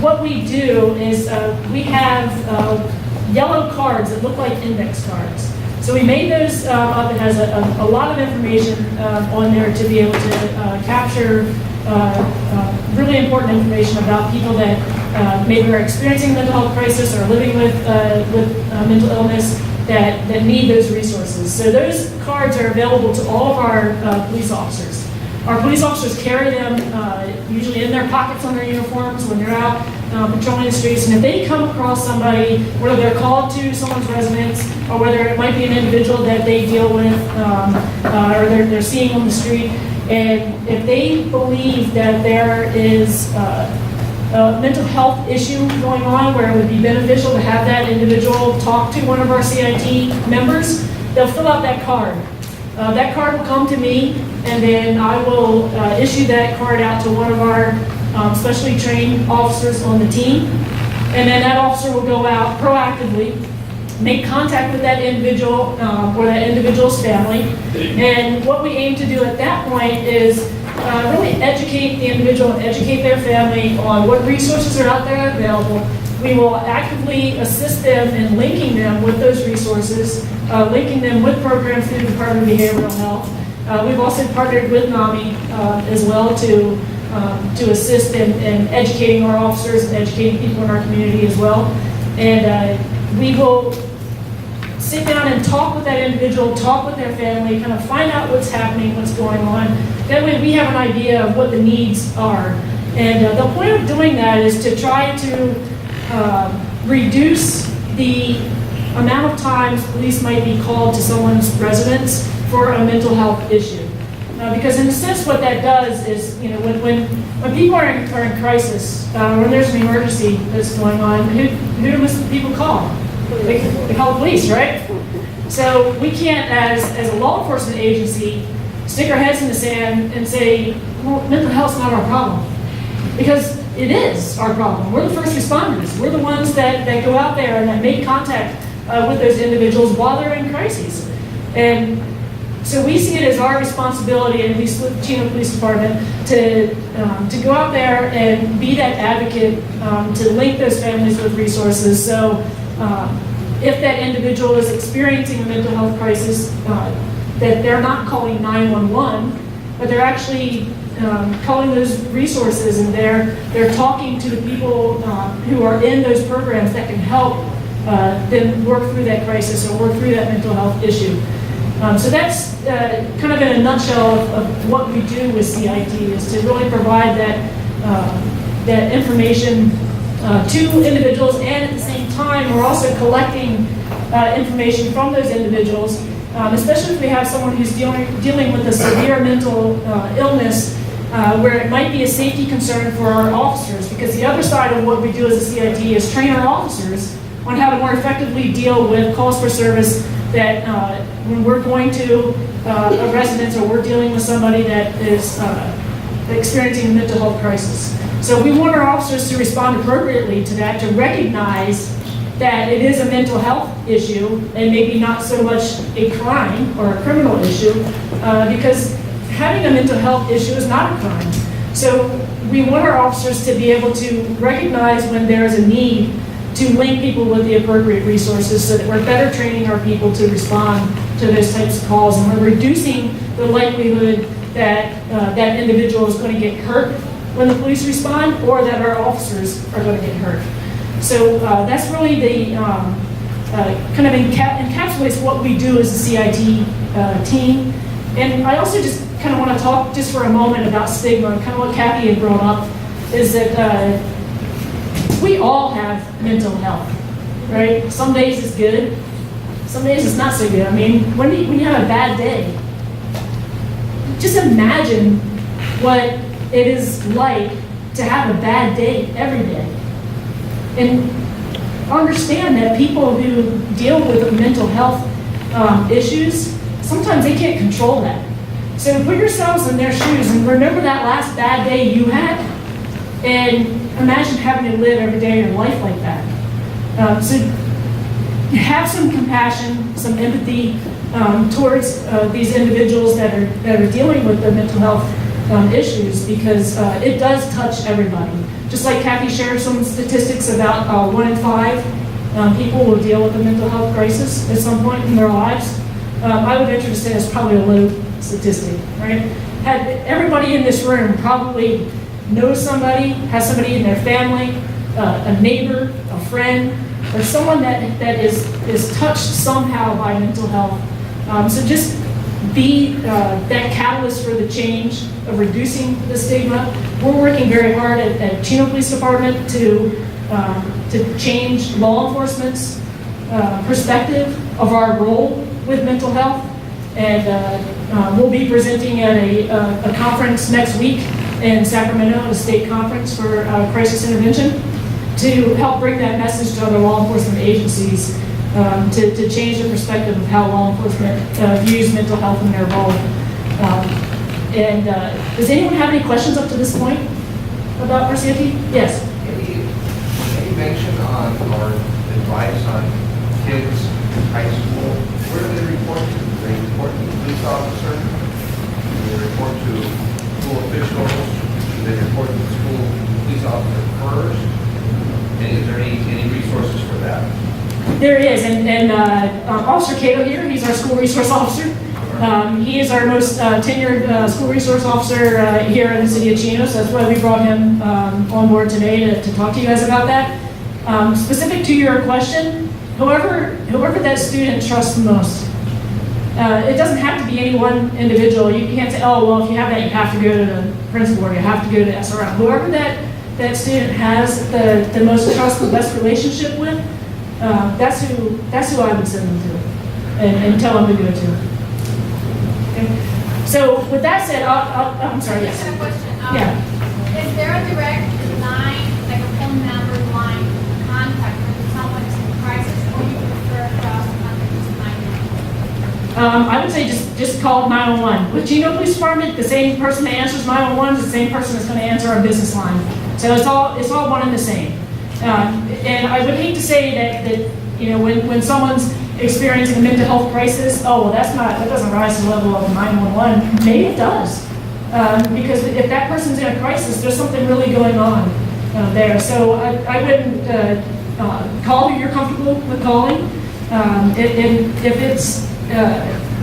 [SPEAKER 4] what we do is we have yellow cards that look like index cards. So we made those up. It has a lot of information on there to be able to capture really important information about people that maybe are experiencing mental health crisis or living with mental illness that need those resources. So those cards are available to all of our police officers. Our police officers carry them usually in their pockets on their uniforms when they're out patrolling the streets. And if they come across somebody, whether they're called to someone's residence or whether it might be an individual that they deal with or they're seeing on the street, and if they believe that there is a mental health issue going on where it would be beneficial to have that individual talk to one of our CIT members, they'll fill out that card. That card will come to me, and then I will issue that card out to one of our specially trained officers on the team. And then that officer will go out proactively make contact with that individual or that individual's family. And what we aim to do at that point is really educate the individual and educate their family on what resources are out there available. We will actively assist them in linking them with those resources, linking them with programs through the Department of Behavioral Health. We've also partnered with NAMI as well to assist in educating our officers and educating people in our community as well. And we will sit down and talk with that individual, talk with their family, kind of find out what's happening, what's going on. That way we have an idea of what the needs are. And the point of doing that is to try to reduce the amount of times police might be called to someone's residence for a mental health issue. Because in a sense what that does is, you know, when people are in crisis, when there's an emergency that's going on, who do most people call? They call the police, right? So we can't, as a law enforcement agency, stick our heads in the sand and say, well, mental health's not our problem. Because it is our problem. We're the first responders. We're the ones that go out there and that make contact with those individuals while they're in crises. And so we see it as our responsibility, at least with the Chino Police Department, to go out there and be that advocate, to link those families with resources. So if that individual is experiencing a mental health crisis, that they're not calling 911, but they're actually calling those resources, and they're talking to the people who are in those programs that can help them work through that crisis or work through that mental health issue. So that's kind of in a nutshell of what we do with CIT, is to really provide that information to individuals, and at the same time we're also collecting information from those individuals, especially if we have someone who's dealing with a severe mental illness, where it might be a safety concern for our officers, because the other side of what we do as a CIT is train our officers on how to more effectively deal with calls for service that when we're going to a residence or we're dealing with somebody that is experiencing a mental health crisis. So we want our officers to respond appropriately to that, to recognize that it is a mental health issue and maybe not so much a crime or a criminal issue, because having a mental health issue is not a crime. So we want our officers to be able to recognize when there is a need to link people with the appropriate resources, so that we're better training our people to respond to those types of calls, and we're reducing the likelihood that that individual is going to get hurt when the police respond, or that our officers are going to get hurt. So that's really the kind of encapsulates what we do as a CIT team. And I also just kind of want to talk just for a moment about stigma, and kind of what Kathy had brought up, is that we all have mental health, right? Some days it's good, some days it's not so good. I mean, when you have a bad day, just imagine what it is like to have a bad day every day. And understand that people who deal with mental health issues, sometimes they can't control that. So put yourselves in their shoes and remember that last bad day you had, and imagine having to live every day of your life like that. So have some compassion, some empathy towards these individuals that are dealing with the mental health issues, because it does touch everybody. Just like Kathy shared some statistics about 1 in 5 people will deal with a mental health crisis at some point in their lives. I would venture to say it's probably a low statistic, right? Everybody in this room probably knows somebody, has somebody in their family, a neighbor, a friend, or someone that is touched somehow by mental health. So just be that catalyst for the change of reducing the stigma. We're working very hard at Chino Police Department to change law enforcement's perspective of our role with mental health. And we'll be presenting at a conference next week in Sacramento, a state conference for crisis intervention, to help bring that message to other law enforcement agencies, to change the perspective of how law enforcement views mental health in their role. Does anyone have any questions up to this point about RCIT? Yes.
[SPEAKER 5] Can you mention on our advice on kids in high school, where do they report to? Do they report to the police officer? Do they report to school officials? Do they report to the school police officer first? And is there any resources for that?
[SPEAKER 4] There is, and Officer Cato here, he's our school resource officer. He is our most tenured school resource officer here in the city of Chino, so that's why we brought him on board today to talk to you guys about that. Specific to your question, whoever that student trusts the most. It doesn't have to be any one individual. You can't say, oh, well, if you have that, you have to go to the principal or you have to go to SRO. Whoever that student has the most trust, the best relationship with, that's who I would send them to and tell them to go to. Okay. So with that said, I'm sorry, yes.
[SPEAKER 6] I have a question.
[SPEAKER 4] Yeah.
[SPEAKER 6] Is there a direct line, like a phone number line, contact when someone's in crisis, or you prefer for us to contact just 911?
[SPEAKER 4] I would say just call 911. With Chino Police Department, the same person that answers 911 is the same person that's going to answer our business line. So it's all one and the same. And I would hate to say that you know when someone's experiencing a mental health crisis, oh well that doesn't rise to the level of 911. Maybe it does, because if that person's in a crisis, there's something really going on there. So I wouldn't call who you're comfortable with calling.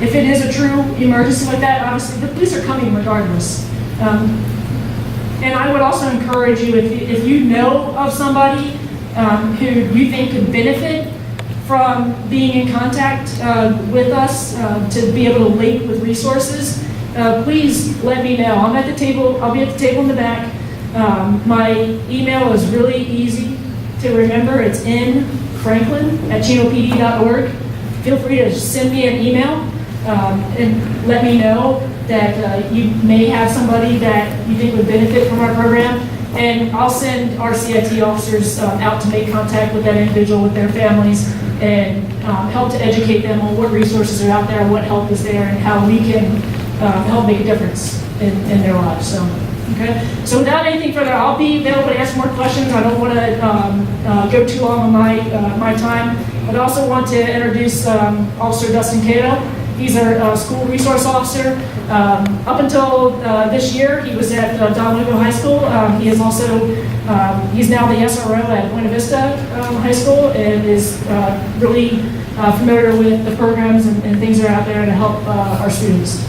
[SPEAKER 4] If it is a true emergency like that, obviously the police are coming regardless. And I would also encourage you, if you know of somebody who you think could benefit from being in contact with us to be able to link with resources, please let me know. I'm at the table. I'll be at the table in the back. My email is really easy to remember. It's nfranklin@chinopd.org. Feel free to send me an email and let me know that you may have somebody that you think would benefit from our program, and I'll send our CIT officers out to make contact with that individual, with their families, and help to educate them on what resources are out there, what help is there, and how we can help make a difference in their lives. So, okay. So without anything further, I'll be available to answer more questions. I don't want to go too long on my time. But I also want to introduce Officer Dustin Cato. He's our school resource officer. Up until this year, he was at Don Lugo High School. He is also, he's now the SRO at Buena Vista High School, and is really familiar with the programs and things that are out there to help our students.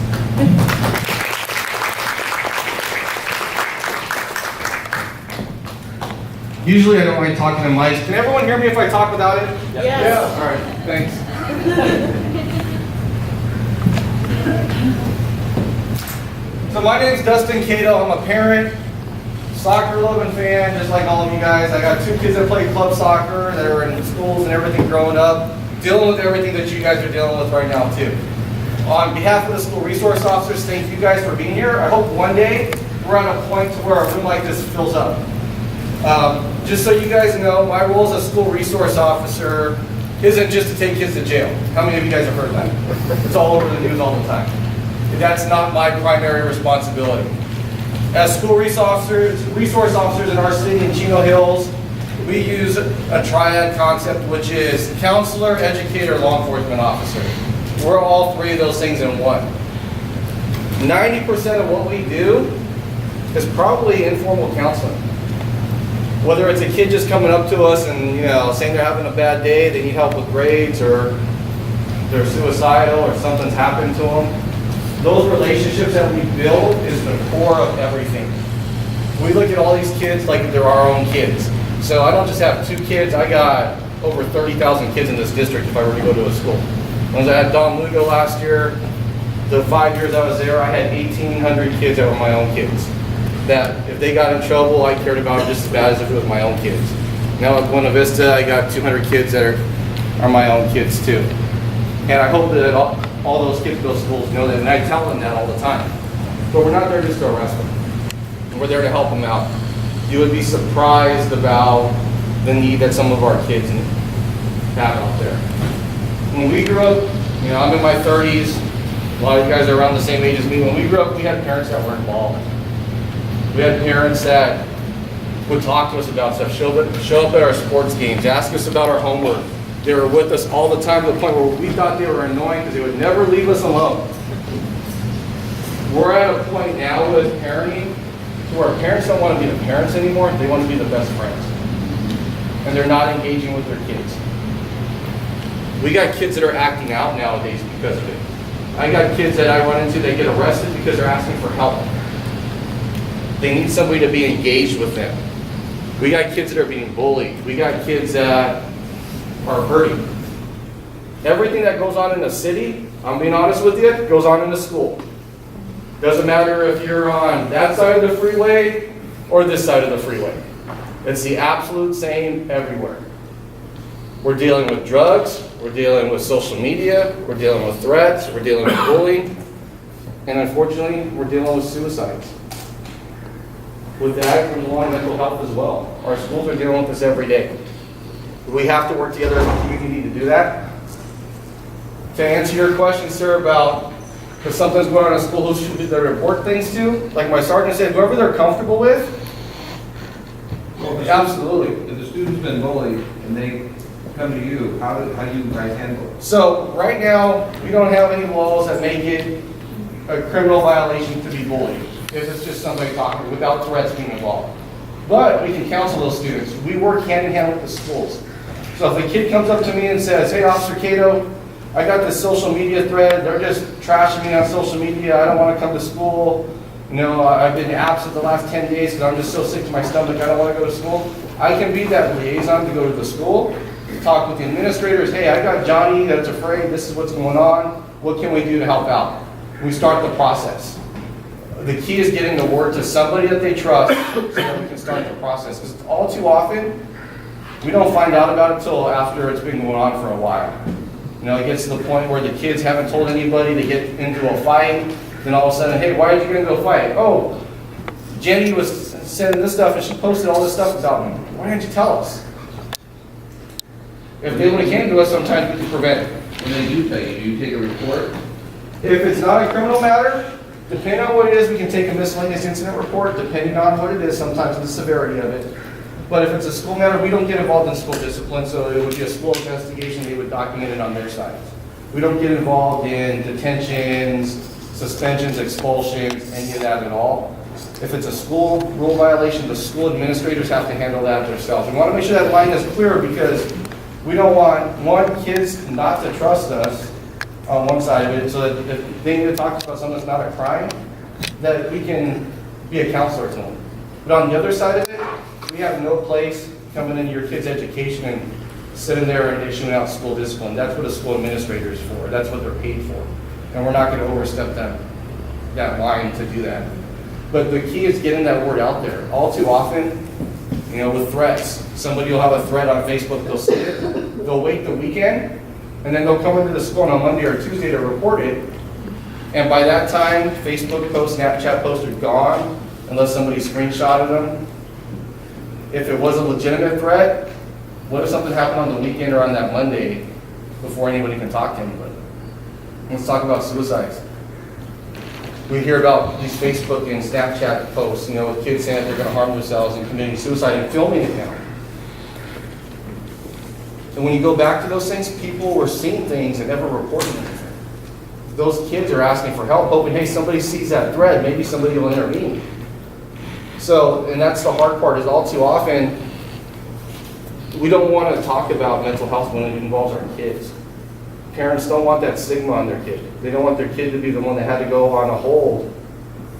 [SPEAKER 7] Usually I don't like talking to mics. Can everyone hear me if I talk without it?
[SPEAKER 4] Yes.
[SPEAKER 7] Yeah. All right, thanks. So my name's Dustin Cato. I'm a parent, soccer loving fan, just like all of you guys. I got 2 kids that play club soccer, that are in schools and everything growing up, dealing with everything that you guys are dealing with right now too. On behalf of the school resource officers, thank you guys for being here. I hope one day we're at a point to where a room like this fills up. Just so you guys know, my role as a school resource officer isn't just to take kids to jail. How many of you guys have heard that? It's all over the news all the time. That's not my primary responsibility. As school resource officers in our city in Chino Hills, we use a triad concept, which is counselor, educator, law enforcement officer. We're all 3 of those things in one. 90% of what we do is probably informal counseling. Whether it's a kid just coming up to us and saying they're having a bad day, they need help with grades, or they're suicidal, or something's happened to them. Those relationships that we build is the core of everything. We look at all these kids like they're our own kids. So I don't just have 2 kids, I got over 30,000 kids in this district if I were to go to a school. When I had Don Lugo last year, the 5 years I was there, I had 1,800 kids that were my own kids. That if they got in trouble, I cared about just as bad as if it was my own kids. Now at Buena Vista, I got 200 kids that are my own kids too. And I hope that all those kids in those schools know that, and I tell them that all the time. But we're not there just to arrest them. We're there to help them out. You would be surprised about the need that some of our kids have out there. When we grew up, I'm in my 30s, a lot of you guys are around the same age as me. When we grew up, we had parents that were involved. We had parents that would talk to us about stuff, show up at our sports games, ask us about our homework, They were with us all the time to the point where we thought they were annoying because they would never leave us alone. We're at a point now with parenting to where parents don't want to be the parents anymore, they want to be the best friends. And they're not engaging with their kids. We got kids that are acting out nowadays because of it. I got kids that I run into, they get arrested because they're asking for help. They need somebody to be engaged with them. We got kids that are being bullied. We got kids that are hurting. Everything that goes on in the city, I'm being honest with you, goes on in the school. Doesn't matter if you're on that side of the freeway or this side of the freeway. It's the absolute same everywhere. We're dealing with drugs, we're dealing with social media, we're dealing with threats, we're dealing with bullying, and unfortunately, we're dealing with suicides. With that comes along mental health as well. Our schools are dealing with this every day. We have to work together as a community to do that. To answer your question, sir, about if something's going on in school, who should they report things to? Like my sergeant said, whoever they're comfortable with. Absolutely.
[SPEAKER 5] If the student's been bullied and they come to you, how do you guys handle it?
[SPEAKER 7] So right now, we don't have any laws that make it a criminal violation to be bullied. If it's just somebody talking without threats being involved. But we can counsel those students. We work hand in hand with the schools. So if a kid comes up to me and says, hey, Officer Cato, I got this social media thread. They're just trashing me on social media. I don't want to come to school. You know, I've been absent the last 10 days because I'm just so sick to my stomach. I don't want to go to school. I can be that liaison to go to the school, talk with the administrators. Hey, I got Johnny that's afraid. This is what's going on. What can we do to help out? We start the process. The key is getting the word to somebody that they trust so that we can start the process. Because all too often, we don't find out about it until after it's been going on for a while. You know, it gets to the point where the kids haven't told anybody, they get into a fight, then all of a sudden, hey, why did you get into a fight? Oh, Jenny was sending this stuff and she posted all this stuff about me. Why didn't you tell us? If they would have came to us, sometimes we could prevent it.
[SPEAKER 5] When they do tell you, do you take a report?
[SPEAKER 7] If it's not a criminal matter, depending on what it is, we can take a miscellaneous incident report, depending on what it is, sometimes the severity of it. But if it's a school matter, we don't get involved in school discipline, so it would be a school investigation, they would document it on their side. We don't get involved in detentions, suspensions, expulsions, any of that at all. If it's a school rule violation, the school administrators have to handle that themselves. We want to make sure that line is clear because we don't want kids not to trust us on one side of it, so that if they need to talk about something that's not a crime, that we can be a counselor to them. But on the other side of it, we have no place coming into your kid's education and sitting there and issuing out school discipline. That's what a school administrator is for. That's what they're paid for. And we're not going to overstep that line to do that. But the key is getting that word out there. All too often, you know, with threats, somebody will have a threat on Facebook, they'll see it, they'll wait the weekend, and then they'll come into the school on a Monday or Tuesday to report it. And by that time, Facebook posts, Snapchat posts are gone, unless somebody screenshotted them. If it was a legitimate threat, what if something happened on the weekend or on that Monday before anybody can talk to anybody? Let's talk about suicides. We hear about these Facebook and Snapchat posts, you know, with kids saying that they're going to harm themselves and committing suicide and filming it now. And when you go back to those things, people were seeing things and never reporting anything. Those kids are asking for help, hoping, hey, somebody sees that thread, maybe somebody will intervene. So, and that's the hard part, is all too often, we don't want to talk about mental health when it involves our kids. Parents don't want that stigma on their kid. They don't want their kid to be the one that had to go on a hold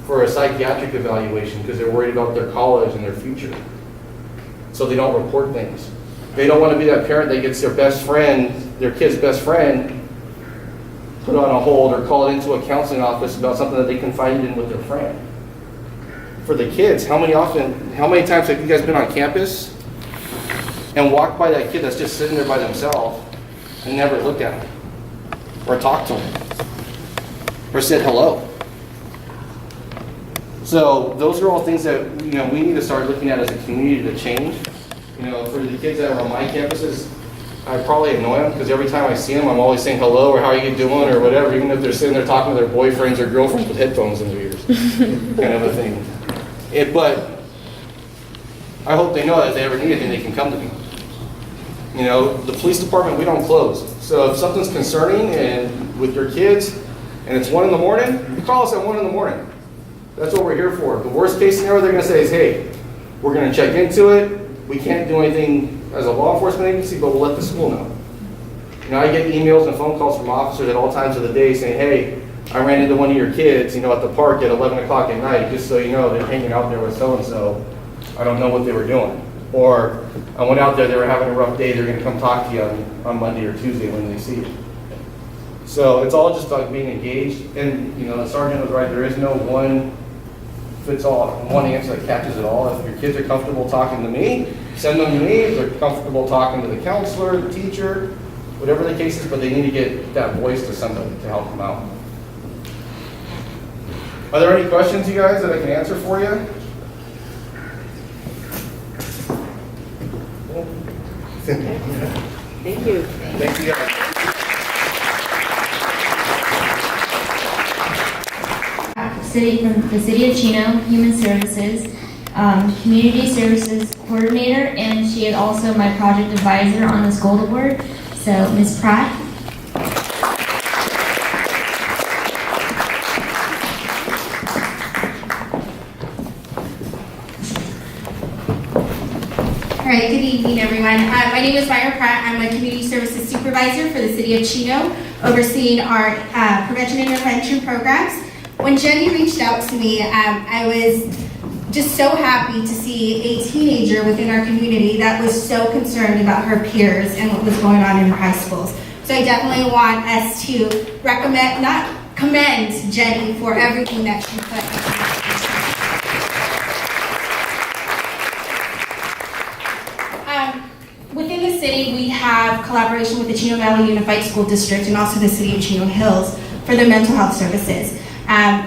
[SPEAKER 7] for a psychiatric evaluation because they're worried about their college and their future. So they don't report things. They don't want to be that parent that gets their best friend, their kid's best friend, put on a hold or called into a counseling office about something that they confided in with their friend. For the kids, how many times have you guys been on campus and walked by that kid that's just sitting there by themselves and never looked at him or talked to him or said hello? So those are all things that, you know, we need to start looking at as a community to change. You know, for the kids that are on my campuses, I probably annoy them because every time I see them, I'm always saying hello or how are you doing or whatever, even if they're sitting there talking to their boyfriends or girlfriends with headphones in their ears, kind of a thing. But I hope they know that if they ever need anything, they can come to me. You know, the police department, we don't close. So if something's concerning and with your kids and it's 1 in the morning, you call us at 1 in the morning. That's what we're here for. The worst case scenario they're gonna say is, hey, we're gonna check into it. We can't do anything as a law enforcement agency, but we'll let the school know. You know, I get emails and phone calls from officers at all times of the day saying, hey, I ran into one of your kids, you know, at the park at 11 o'clock at night, just so you know, they're hanging out there with so-and-so. I don't know what they were doing. Or I went out there, they were having a rough day, they're gonna come talk to you on Monday or Tuesday when they see you. So it's all just like being engaged, and you know, the sergeant was right, there is no one fits all, one answer that catches it all. If your kids are comfortable talking to me, send them to me. If they're comfortable talking to the counselor, the teacher, whatever the case is, but they need to get that voice to somebody to help them out. Are there any questions, you guys, that I can answer for you?
[SPEAKER 8] Thank you.
[SPEAKER 7] Thank you, guys.
[SPEAKER 1] From the City of Chino, Human Services, Community Services Coordinator, and she is also my project advisor on this Gold Award. So, Ms. Pratt.
[SPEAKER 9] All right, good evening, everyone. My name is Myra Pratt. I'm a Community Services Supervisor for the City of Chino, overseeing our prevention and intervention programs. When Jenny reached out to me, I was just so happy to see a teenager within our community that was so concerned about her peers and what was going on in her high schools. So I definitely want us to commend Jenny for everything that she put into. Within the city, we have collaboration with the Chino Valley Unified School District and also the City of Chino Hills for their mental health services.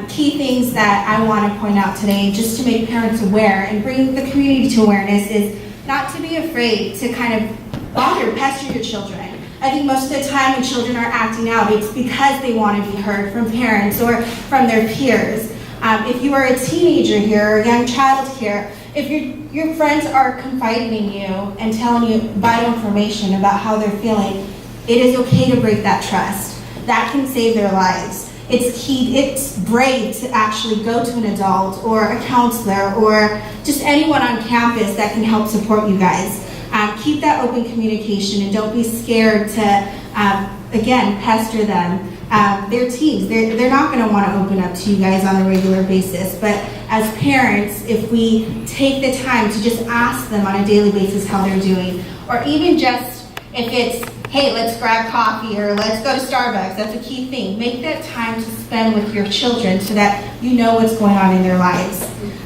[SPEAKER 9] Key things that I want to point out today, just to make parents aware and bring the community to awareness, is not to be afraid to kind of pester your children. I think most of the time when children are acting out, it's because they want to be heard from parents or from their peers. If you are a teenager here or a young child here, if your friends are confiding in you and telling you vital information about how they're feeling, it is okay to break that trust. That can save their lives. It's brave to actually go to an adult or a counselor or just anyone on campus that can help support you guys. Keep that open communication and don't be scared to, again, pester them. They're teens. They're not going to want to open up to you guys on a regular basis. But as parents, if we take the time to just ask them on a daily basis how they're doing, or even just if it's, hey, let's grab coffee or let's go to Starbucks, that's a key thing. Make that time to spend with your children so that you know what's going on in their lives.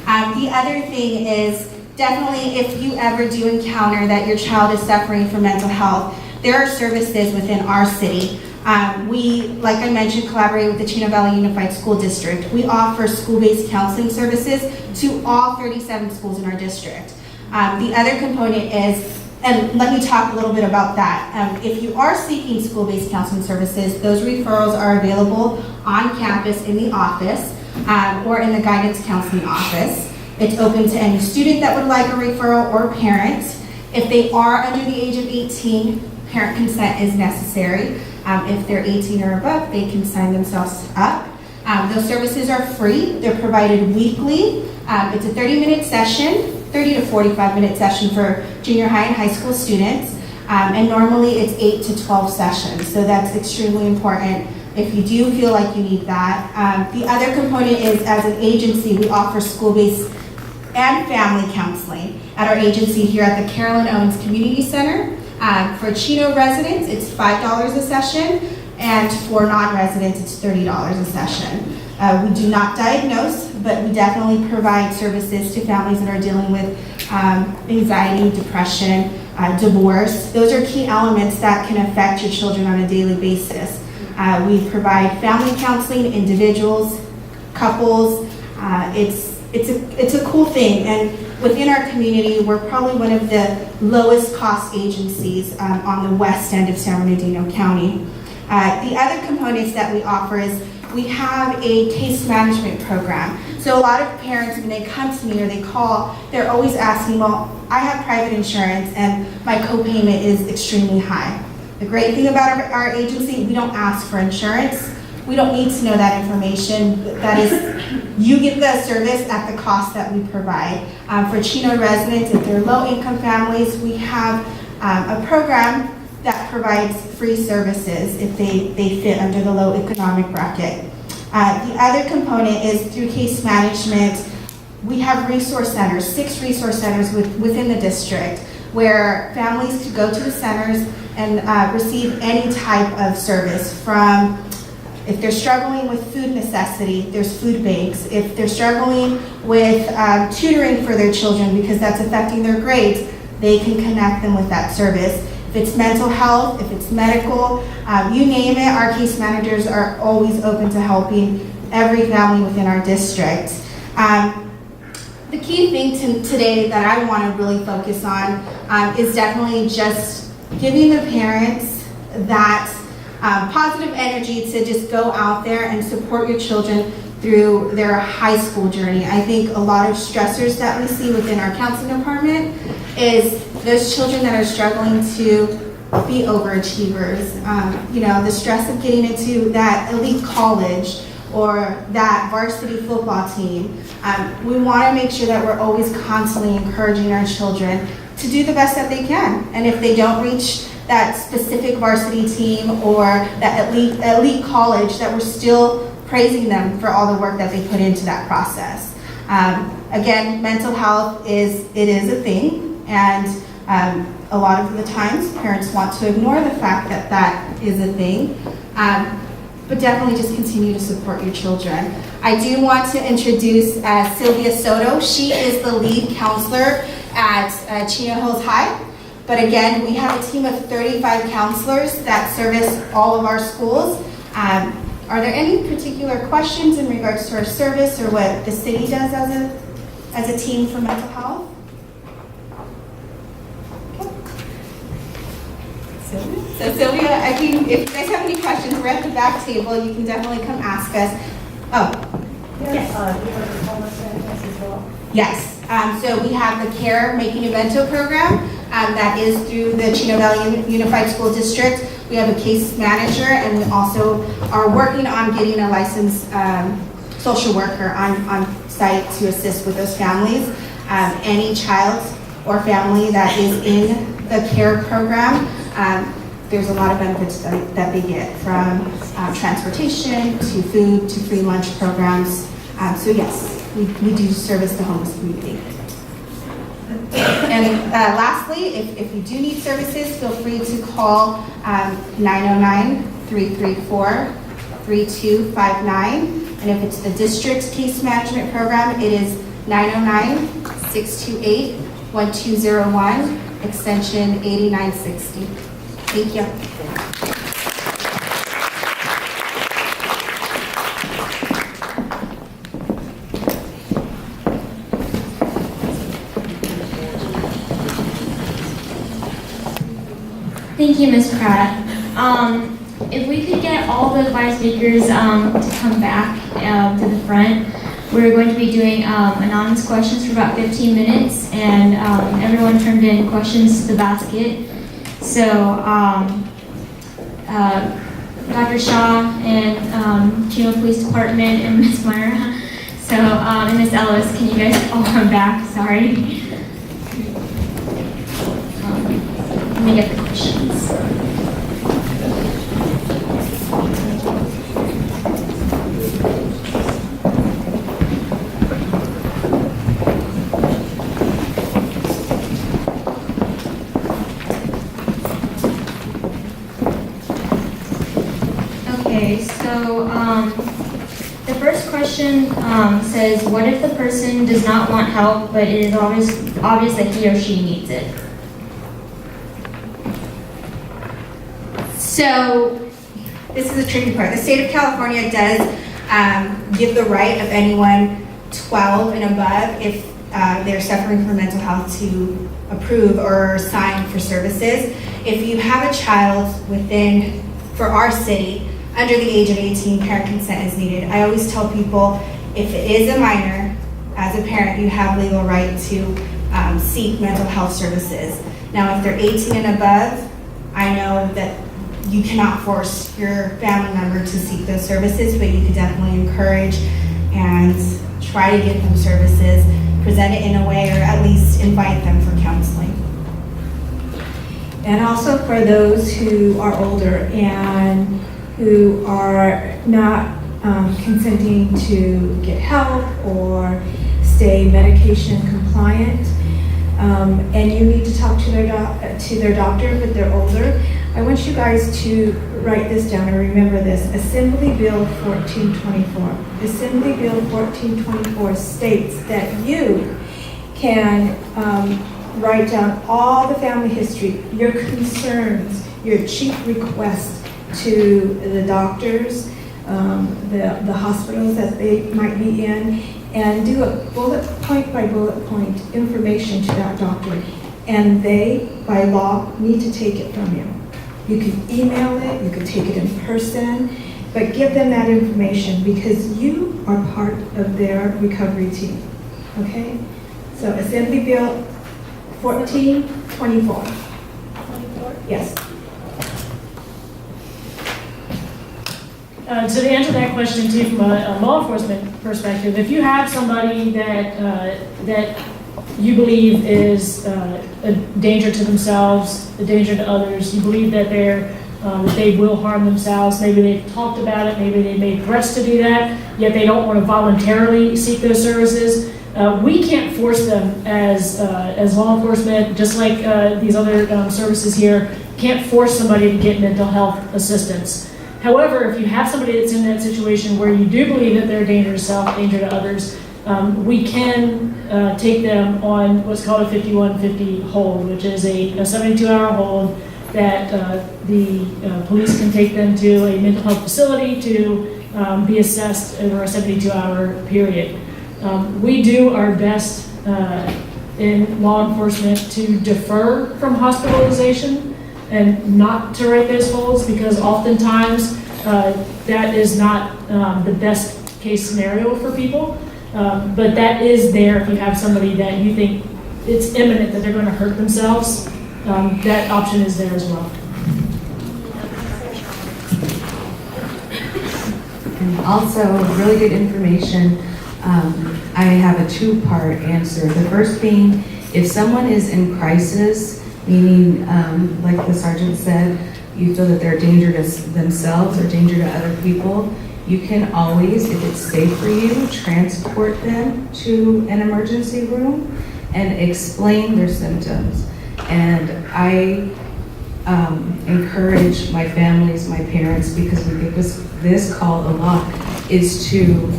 [SPEAKER 9] The other thing is definitely if you ever do encounter that your child is suffering from mental health, there are services within our city. We, like I mentioned, collaborate with the Chino Valley Unified School District. We offer school-based counseling services to all 37 schools in our district. The other component is, and let me talk a little bit about that. If you are seeking school-based counseling services, those referrals are available on campus in the office or in the guidance counseling office. It's open to any student that would like a referral or parent. If they are under the age of 18, parent consent is necessary. If they're 18 or above, they can sign themselves up. Those services are free. They're provided weekly. It's a 30-minute session. 30 to 45-minute session for junior high and high school students, and normally it's 8 to 12 sessions, so that's extremely important if you do feel like you need that. The other component is, as an agency, we offer school-based and family counseling at our agency here at the Carolyn Owens Community Center. For Chino residents, it's $5 a session, and for non-residents, it's $30 a session. We do not diagnose, but we definitely provide services to families that are dealing with anxiety, depression, divorce. Those are key elements that can affect your children on a daily basis. We provide family counseling, individuals, couples. It's a cool thing, and within our community, we're probably one of the lowest cost agencies on the west end of San Bernardino County. The other components that we offer is we have a case management program. So a lot of parents, when they come to me or they call, they're always asking, well, I have private insurance and my copayment is extremely high. The great thing about our agency, we don't ask for insurance. We don't need to know that information. That is, you get the service at the cost that we provide. For Chino residents, if they're low-income families, we have a program that provides free services if they fit under the low economic bracket. The other component is through case management. We have resource centers, 6 resource centers within the district, where families could go to the centers and receive any type of service from, if they're struggling with food necessity, there's food banks. If they're struggling with tutoring for their children because that's affecting their grades, they can connect them with that service. If it's mental health, if it's medical, you name it, our case managers are always open to helping every family within our district. The key thing today that I want to really focus on is definitely just giving the parents that positive energy to just go out there and support your children through their high school journey. I think a lot of stressors that we see within our counseling department is those children that are struggling to be overachievers. The stress of getting into that elite college or that varsity football team. We want to make sure that we're always constantly encouraging our children to do the best that they can. And if they don't reach that specific varsity team or that elite college, that we're still praising them for all the work that they put into that process. Again, mental health is a thing, and a lot of the times parents want to ignore the fact that that is a thing, but definitely just continue to support your children. I do want to introduce Sylvia Soto. She is the lead counselor at Chino Hills High. But again, we have a team of 35 counselors that service all of our schools. Are there any particular questions in regards to our service or what the city does as a team for mental health? Okay. So Sylvia, I think if you guys have any questions, we're at the back table. You can definitely come ask us. Oh. Yes.
[SPEAKER 8] You have the homeless benefits as well?
[SPEAKER 9] Yes. So we have the CARE Making a Bento program that is through the Chino Valley Unified School District. We have a case manager, and we also are working on getting a licensed social worker on site to assist with those families. Any child or family that is in the CARE program, there's a lot of benefits that they get, from transportation to food to free lunch programs. So yes, we do service the homeless community. And lastly, if you do need services, feel free to call 909-334-3259. And if it's the district's case management program, it is 909-628-1201, extension 8960. Thank you.
[SPEAKER 1] Thank you, Ms. Pratt. If we could get all the 5 speakers to come back to the front, we're going to be doing anonymous questions for about 15 minutes, and everyone turned in questions to the basket. So Dr. Shaw and Chino Police Department and Ms. Myra, so and Ms. Ellis, can you guys all come back? Sorry. Let me get the questions. Okay, so the first question says, what if the person does not want help, but it is obvious that he or she needs it? So this is a tricky part. The state of California does give the right of anyone 12 and above, if they're suffering from mental health, to approve or sign for services. If you have a child within
[SPEAKER 9] for our city, under the age of 18, parent consent is needed. I always tell people, if it is a minor, as a parent, you have legal right to seek mental health services. Now, if they're 18 and above, I know that you cannot force your family member to seek those services, but you can definitely encourage and try to give them services, present it in a way, or at least invite them for counseling.
[SPEAKER 3] And also for those who are older and who are not consenting to get help or stay medication compliant, and you need to talk to their doctor, but they're older, I want you guys to write this down and remember this. Assembly Bill 1424. Assembly Bill 1424 states that you can write down all the family history, your concerns, your chief requests to the doctors, the hospitals that they might be in, and do a bullet point by bullet point information to that doctor. And they, by law, need to take it from you. You can email it, you can take it in person, but give them that information because you are part of their recovery team, okay? So Assembly Bill 1424. Yes.
[SPEAKER 4] So to answer that question too, from a law enforcement perspective, if you have somebody that you believe is a danger to themselves, a danger to others, you believe that that they will harm themselves, maybe they've talked about it, maybe they made threats to do that, yet they don't want to voluntarily seek those services, we can't force them as law enforcement, just like these other services here, can't force somebody to get mental health assistance. However, if you have somebody that's in that situation where you do believe that they're a danger to self, danger to others, we can take them on what's called a 5150 hold, which is a 72-hour hold that the police can take them to a mental health facility to be assessed over a 72-hour period. We do our best in law enforcement to defer from hospitalization and not to write those holds because oftentimes that is not the best case scenario for people. But that is there if you have somebody that you think it's imminent that they're going to hurt themselves. That option is there as well.
[SPEAKER 2] And also, really good information. I have a two-part answer. The first being, if someone is in crisis, meaning, like the sergeant said, you feel that they're a danger to themselves or danger to other people, you can always, if it's safe for you, transport them to an emergency room and explain their symptoms. And I encourage my families, my parents, because we get this call a lot, is to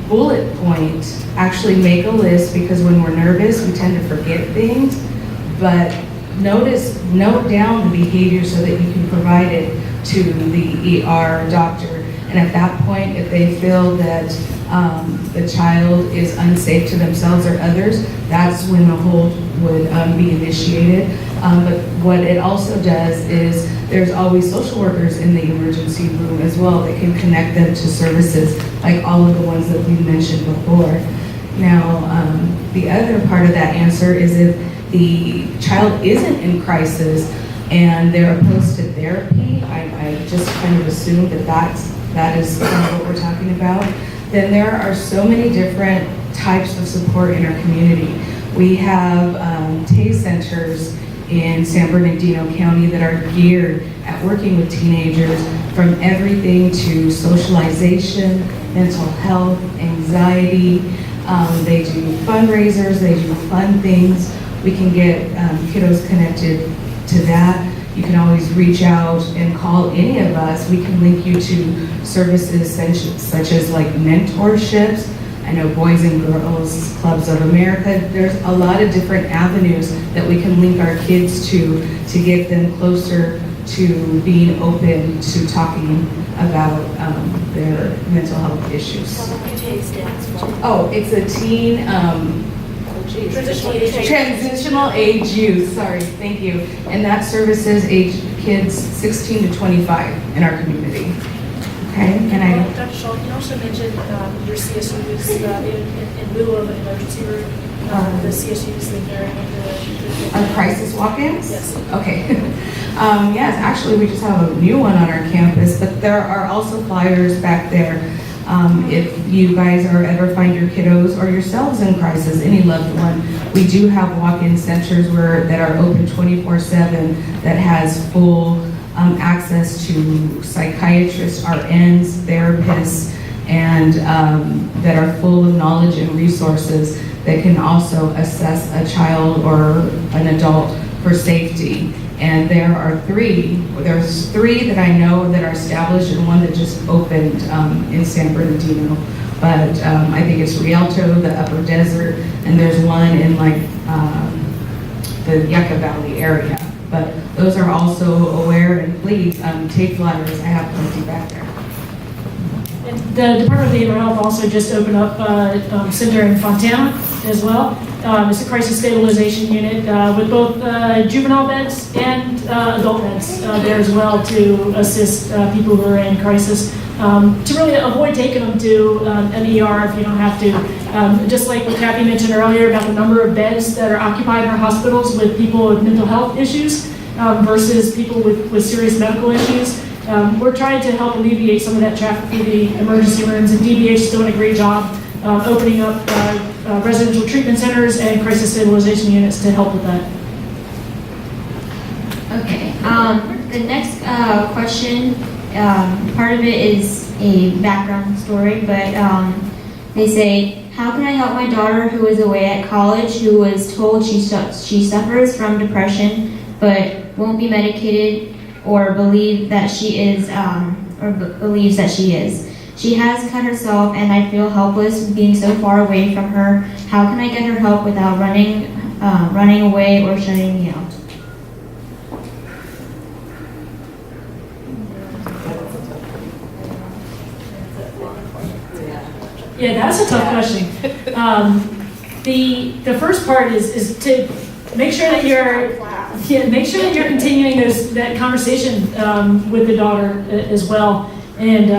[SPEAKER 2] bullet point, actually make a list, because when we're nervous, we tend to forget things, but note down the behavior so that you can provide it to the ER doctor. And at that point, if they feel that the child is unsafe to themselves or others, that's when the hold would be initiated. But what it also does is there's always social workers in the emergency room as well that can connect them to services, like all of the ones that we mentioned before. Now, the other part of that answer is if the child isn't in crisis and they're opposed to therapy, I just kind of assume that is kind of what we're talking about, then there are so many different types of support in our community. We have TAY centers in San Bernardino County that are geared at working with teenagers, from everything to socialization, mental health, anxiety. They do fundraisers, they do fun things. We can get kiddos connected to that. You can always reach out and call any of us. We can link you to services such as like mentorships. I know Boys and Girls Clubs of America. There's a lot of different avenues that we can link our kids to get them closer to being open to talking about their mental health issues. Oh, it's a teen transitional age youth. Sorry, thank you. And that services age kids 16 to 25 in our community. Okay, and I,
[SPEAKER 4] Dr. Shaw, you also mentioned your CSUs in lieu of an emergency room, the CSUs that they're
[SPEAKER 2] our crisis walk-ins?
[SPEAKER 4] Yes.
[SPEAKER 2] Okay. Yes, actually, we just have a new one on our campus, but there are also flyers back there. If you guys are ever find your kiddos or yourselves in crisis, any loved one, we do have walk-in centers that are open 24/7 that has full access to psychiatrists, RNs, therapists, and that are full of knowledge and resources that can also assess a child or an adult for safety. And there's three that I know that are established and one that just opened in San Bernardino. But I think it's Rialto, the Upper Desert, and there's one in like the Yucca Valley area. But those are also aware, and please take flyers. I have plenty back there.
[SPEAKER 4] And the Department of Behavioral Health also just opened up a center in Fontana as well. It's a crisis stabilization unit with both juvenile beds and adult beds there as well to assist people who are in crisis. To really avoid taking them to an ER if you don't have to. Just like what Kathy mentioned earlier about the number of beds that are occupied in our hospitals with people with mental health issues versus people with serious medical issues. We're trying to help alleviate some of that traffic through the emergency rooms, and DBH is doing a great job opening up residential treatment centers and crisis stabilization units to help with that.
[SPEAKER 1] Okay, the next question, part of it is a background story, but they say, how can I help my daughter who is away at college, who was told she suffers from depression, but won't be medicated or believes that she is. She has cut herself, and I feel helpless being so far away from her. How can I get her help without running away or shutting me out?
[SPEAKER 4] Yeah, that's a tough question. The first part is to make sure that you're continuing that conversation with the daughter as well, and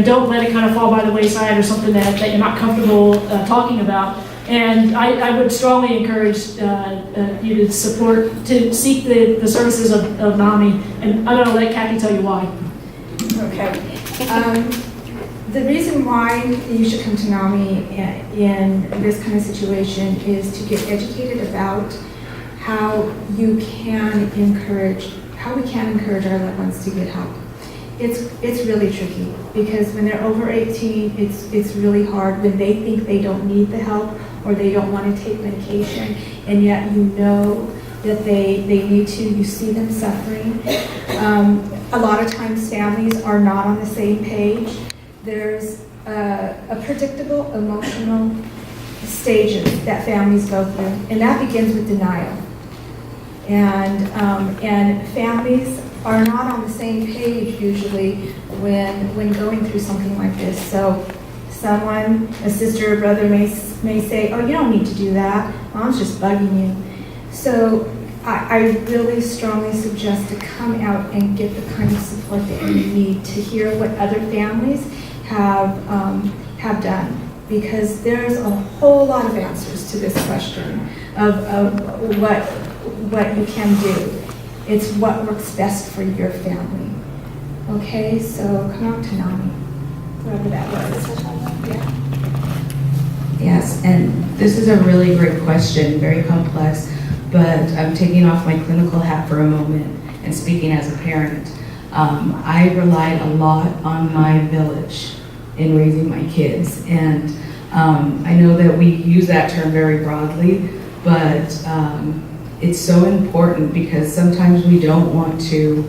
[SPEAKER 4] don't let it kind of fall by the wayside or something that you're not comfortable talking about. And I would strongly encourage you to seek the services of NAMI, and I'm going to let Kathy tell you why.
[SPEAKER 3] Okay. The reason why you should come to NAMI in this kind of situation is to get educated about how we can encourage our loved ones to get help. It's really tricky because when they're over 18, it's really hard when they think they don't need the help or they don't want to take medication, and yet you know that they need to. You see them suffering. A lot of times families are not on the same page. There's a predictable emotional stages that families go through, and that begins with denial. And families are not on the same page usually when going through something like this. So a sister or brother may say, oh, you don't need to do that. Mom's just bugging you. So I really strongly suggest to come out and get the kind of support that you need to hear what other families have done, because there's a whole lot of answers to this question of what you can do. It's what works best for your family. Okay, so come out to NAMI, whoever that was. Yeah.
[SPEAKER 2] Yes, and this is a really great question, very complex, but I'm taking off my clinical hat for a moment and speaking as a parent. I relied a lot on my village in raising my kids, and I know that we use that term very broadly, but it's so important because sometimes we don't want to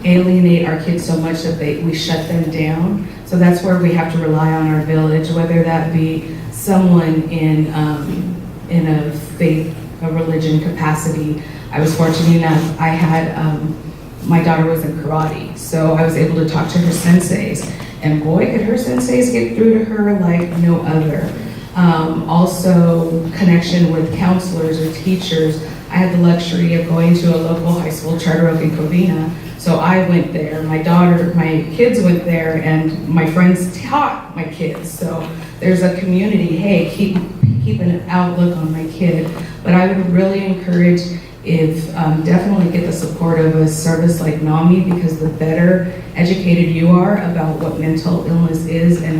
[SPEAKER 2] alienate our kids so much that we shut them down. So that's where we have to rely on our village, whether that be someone in a faith, a religion capacity. I was fortunate enough, I had, my daughter was in karate, so I was able to talk to her senseis, and boy, could her senseis get through to her like no other. Also, connection with counselors or teachers. I had the luxury of going to a local high school, Charter Oak in Covina, So I went there, my kids went there, and my friends taught my kids. So there's a community, hey, keep an outlook on my kid. But I would really encourage definitely get the support of a service like NAMI, because the better educated you are about what mental illness is and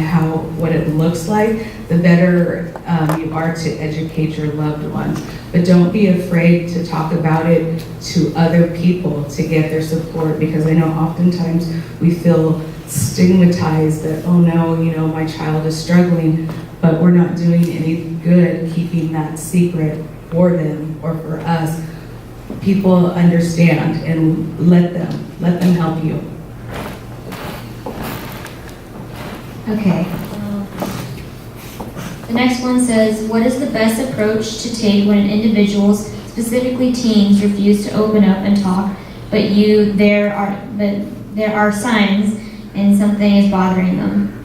[SPEAKER 2] what it looks like, the better you are to educate your loved ones. But don't be afraid to talk about it to other people to get their support, because I know oftentimes we feel stigmatized that, oh no, my child is struggling, but we're not doing any good keeping that secret for them or for us. People understand, and let them help you.
[SPEAKER 1] Okay. The next one says, what is the best approach to take when individuals, specifically teens, refuse to open up and talk, but there are signs and something is bothering them?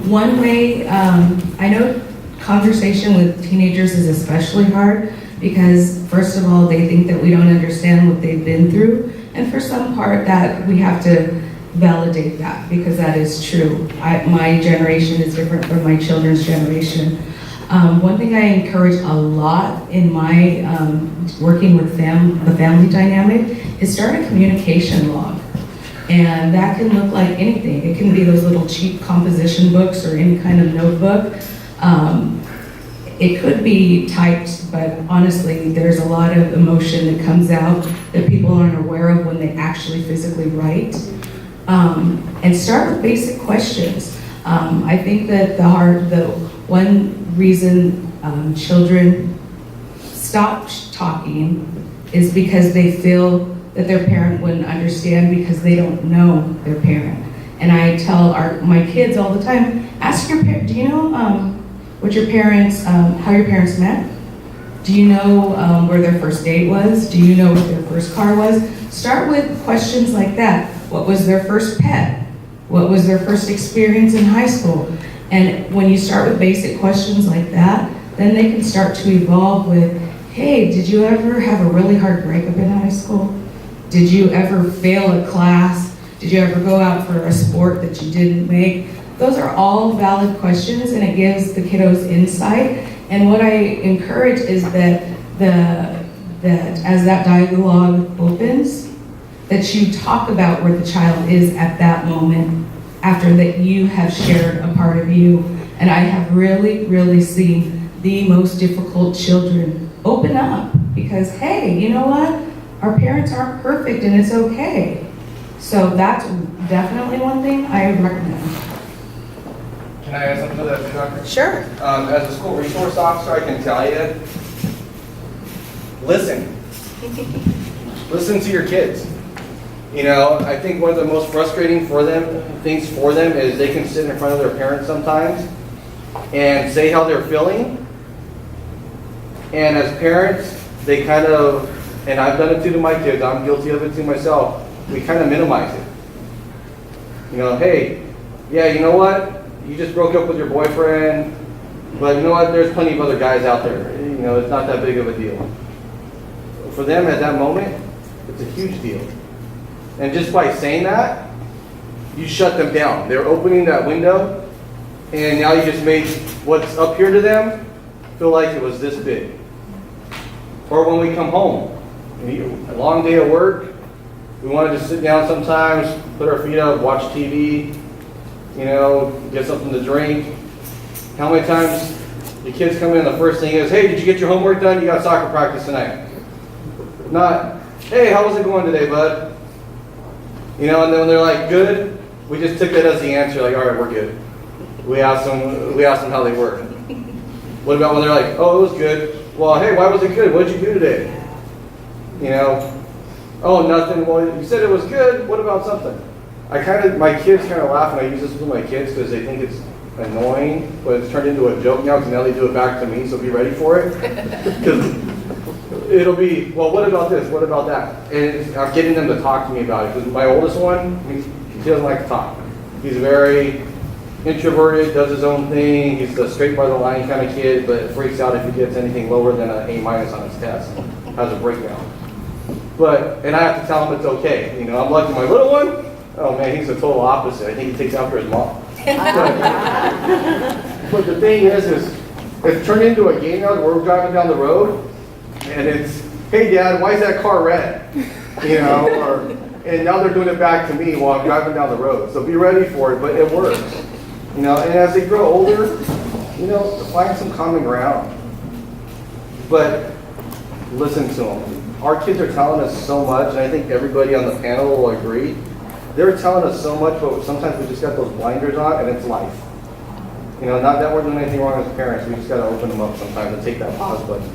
[SPEAKER 2] One way, I know conversation with teenagers is especially hard, because first of all, they think that we don't understand what they've been through, and for some part that we have to validate that, because that is true. My generation is different from my children's generation. One thing I encourage a lot in my working with the family dynamic is start a communication log. And that can look like anything. It can be those little cheap composition books or any kind of notebook. It could be typed, but honestly, there's a lot of emotion that comes out that people aren't aware of when they actually physically write. And start with basic questions. I think that the one reason children stop talking is because they feel that their parent wouldn't understand, because they don't know their parent. And I tell my kids all the time, ask your parent, do you know how your parents met? Do you know where their first date was? Do you know what their first car was? Start with questions like that. What was their first pet? What was their first experience in high school? And when you start with basic questions like that, then they can start to evolve with, hey, did you ever have a really hard breakup in high school? Did you ever fail a class? Did you ever go out for a sport that you didn't make? Those are all valid questions, and it gives the kiddos insight. And what I encourage is that as that dialogue opens, that you talk about where the child is at that moment after that you have shared a part of you. And I have really, really seen the most difficult children open up, because, hey, you know what? Our parents aren't perfect, and it's okay. So that's definitely one thing I would recommend.
[SPEAKER 7] Can I add something to that, Doctor?
[SPEAKER 2] Sure.
[SPEAKER 7] As a school resource officer, I can tell you, listen. Listen to your kids. I think one of the most frustrating things for them is they can sit in front of their parents sometimes and say how they're feeling. And as parents, they kind of, and I've done it too to my kids, I'm guilty of it too myself, we kind of minimize it. Hey, yeah, you know what? You just broke up with your boyfriend, but you know what? There's plenty of other guys out there. It's not that big of a deal. For them at that moment, it's a huge deal. And just by saying that, you shut them down. They're opening that window, and now you just made what's up here to them feel like it was this big. Or when we come home, a long day of work, we want to just sit down sometimes, put our feet up, watch TV, get something to drink. How many times the kids come in, the first thing is, hey, did you get your homework done? You got soccer practice tonight. Not, hey, how was it going today, bud? And then when they're like, good, we just took that as the answer, like, all right, we're good. We asked them how they were. What about when they're like, oh, it was good. Well, hey, why was it good? What did you do today? Oh, nothing. Well, you said it was good. What about something? My kids kind of laugh, and I use this with my kids because they think it's annoying, but it's turned into a joke now because now they do it back to me, so be ready for it. Because it'll be, well, what about this? What about that? And I'm getting them to talk to me about it, because my oldest one, he doesn't like to talk. He's very introverted, does his own thing. He's the straight by the line kind of kid, but freaks out if he gets anything lower than an A- on his test. Has a breakdown. And I have to tell him it's okay. You know, I'm lucky. My little one, oh man, he's the total opposite. I think he takes after his mom. But the thing is it's turned into a game now. We're driving down the road, and it's, hey Dad, why is that car red? You know, and now they're doing it back to me while I'm driving down the road. So be ready for it, but it works. You know, and as they grow older, you know, find some common ground. But listen to them. Our kids are telling us so much, and I think everybody on the panel will agree. They're telling us so much, but sometimes we just got those blinders on, and it's life. You know, not that we're doing anything wrong as parents, we just got to open them up sometimes and take that pause button.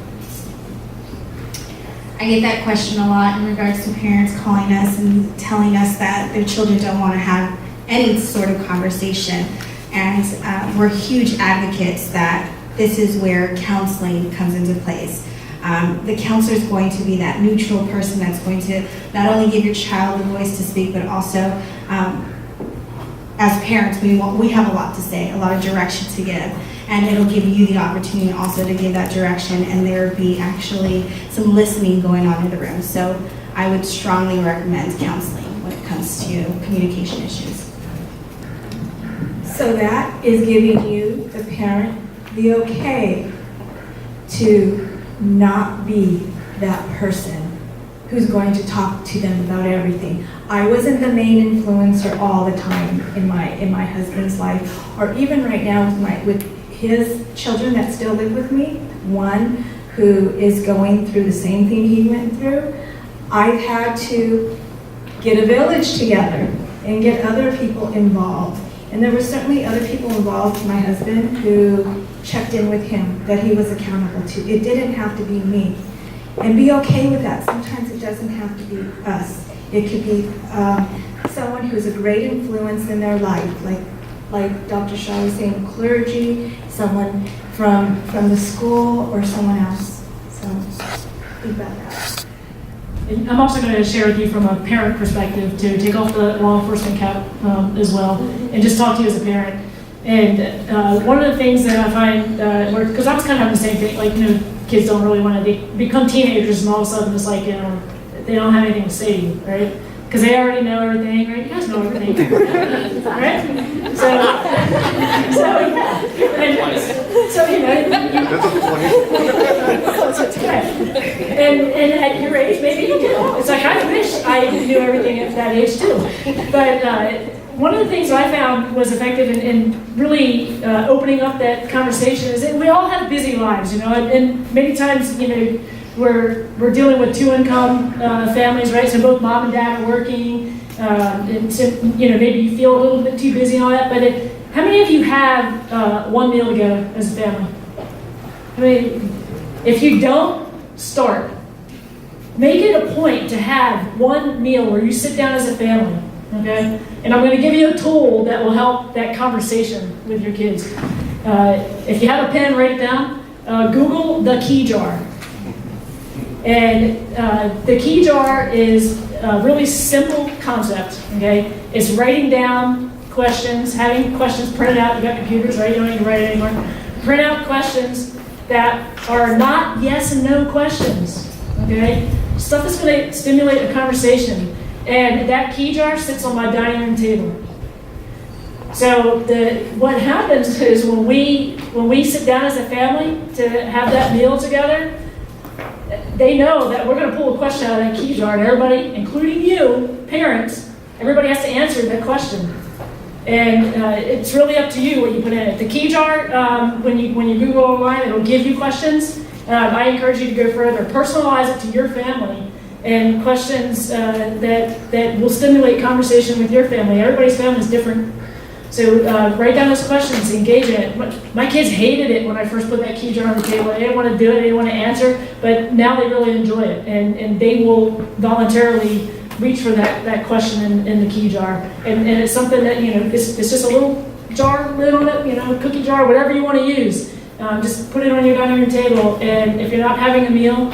[SPEAKER 9] I get that question a lot in regards to parents calling us and telling us that their children don't want to have any sort of conversation. And we're huge advocates that this is where counseling comes into place. The counselor is going to be that neutral person that's going to not only give your child a voice to speak, but also, as parents, we have a lot to say, a lot of direction to give. And it'll give you the opportunity also to give that direction, and there be actually some listening going on in the room. So I would strongly recommend counseling when it comes to communication issues.
[SPEAKER 3] So that is giving you, the parent, the okay to not be that person who's going to talk to them about everything. I wasn't the main influencer all the time in my husband's life, or even right now with his children that still live with me, one who is going through the same thing he went through. I've had to get a village together and get other people involved. And there were certainly other people involved, my husband, who checked in with him, that he was accountable to. It didn't have to be me. And be okay with that. Sometimes it doesn't have to be us. It could be someone who's a great influence in their life, like Dr. Shaw was saying, clergy, someone from the school, or someone else. So think about that.
[SPEAKER 4] And I'm also going to share with you from a parent perspective to take off the law enforcement cap as well, and just talk to you as a parent. And one of the things that I find, because I was kind of having the same thing, like, you know, kids don't really want to become teenagers, and all of a sudden it's like, you know, they don't have anything to say to you, right? Because they already know everything, right? You guys know everything, right? So you know, and at your age, maybe you do. It's like, I wish I knew everything at that age too. But one of the things I found was effective in really opening up that conversation is that we all have busy lives, you know, and many times, you know, we're dealing with two-income families, right? So both mom and dad are working, and so, you know, maybe you feel a little bit too busy and all that. But how many of you have one meal together as a family? I mean, if you don't, start. Make it a point to have one meal where you sit down as a family, okay? And I'm going to give you a tool that will help that conversation with your kids. If you have a pen, write it down. Google the key jar. And the key jar is a really simple concept, okay? It's writing down questions, having questions printed out. You got computers, right? You don't need to write it anymore. Print out questions that are not yes and no questions, okay? Stuff that's going to stimulate a conversation. And that key jar sits on my dining room table. So what happens is when we sit down as a family to have that meal together, they know that we're going to pull a question out of that key jar, and everybody, including you, parents, everybody has to answer that question. And it's really up to you what you put in it. The key jar, when you Google online, it'll give you questions. I encourage you to go further. Personalize it to your family, and questions that will stimulate conversation with your family. Everybody's family is different. So write down those questions, engage in it. My kids hated it when I first put that key jar on the table. They didn't want to do it, they didn't want to answer, but now they really enjoy it. And they will voluntarily reach for that question in the key jar. And it's something that, you know, it's just a little jar lid on it, you know, cookie jar, whatever you want to use. Just put it on your dining room table. And if you're not having a meal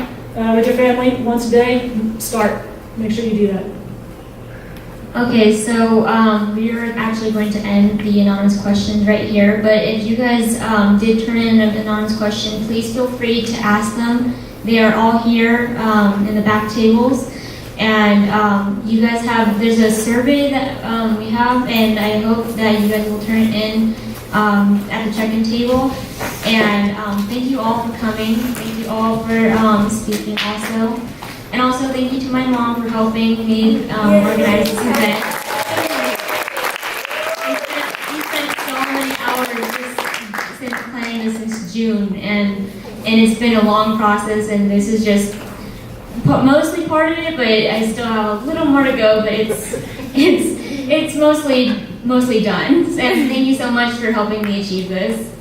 [SPEAKER 4] with your family once a day, start. Make sure you do that.
[SPEAKER 1] Okay, so we're actually going to end the anonymous questions right here, but if you guys did turn in an anonymous question, please feel free to ask them. They are all here in the back tables. And you guys have, there's a survey that we have, and I hope that you guys will turn it in at the check-in table. And thank you all for coming. Thank you all for speaking also. And also thank you to my mom for helping me organize this event. We spent so many hours just since planning this since June, and it's been a long process, and this is just mostly part of it, but I still have a little more to go, but it's mostly done. And thank you so much for helping me achieve this.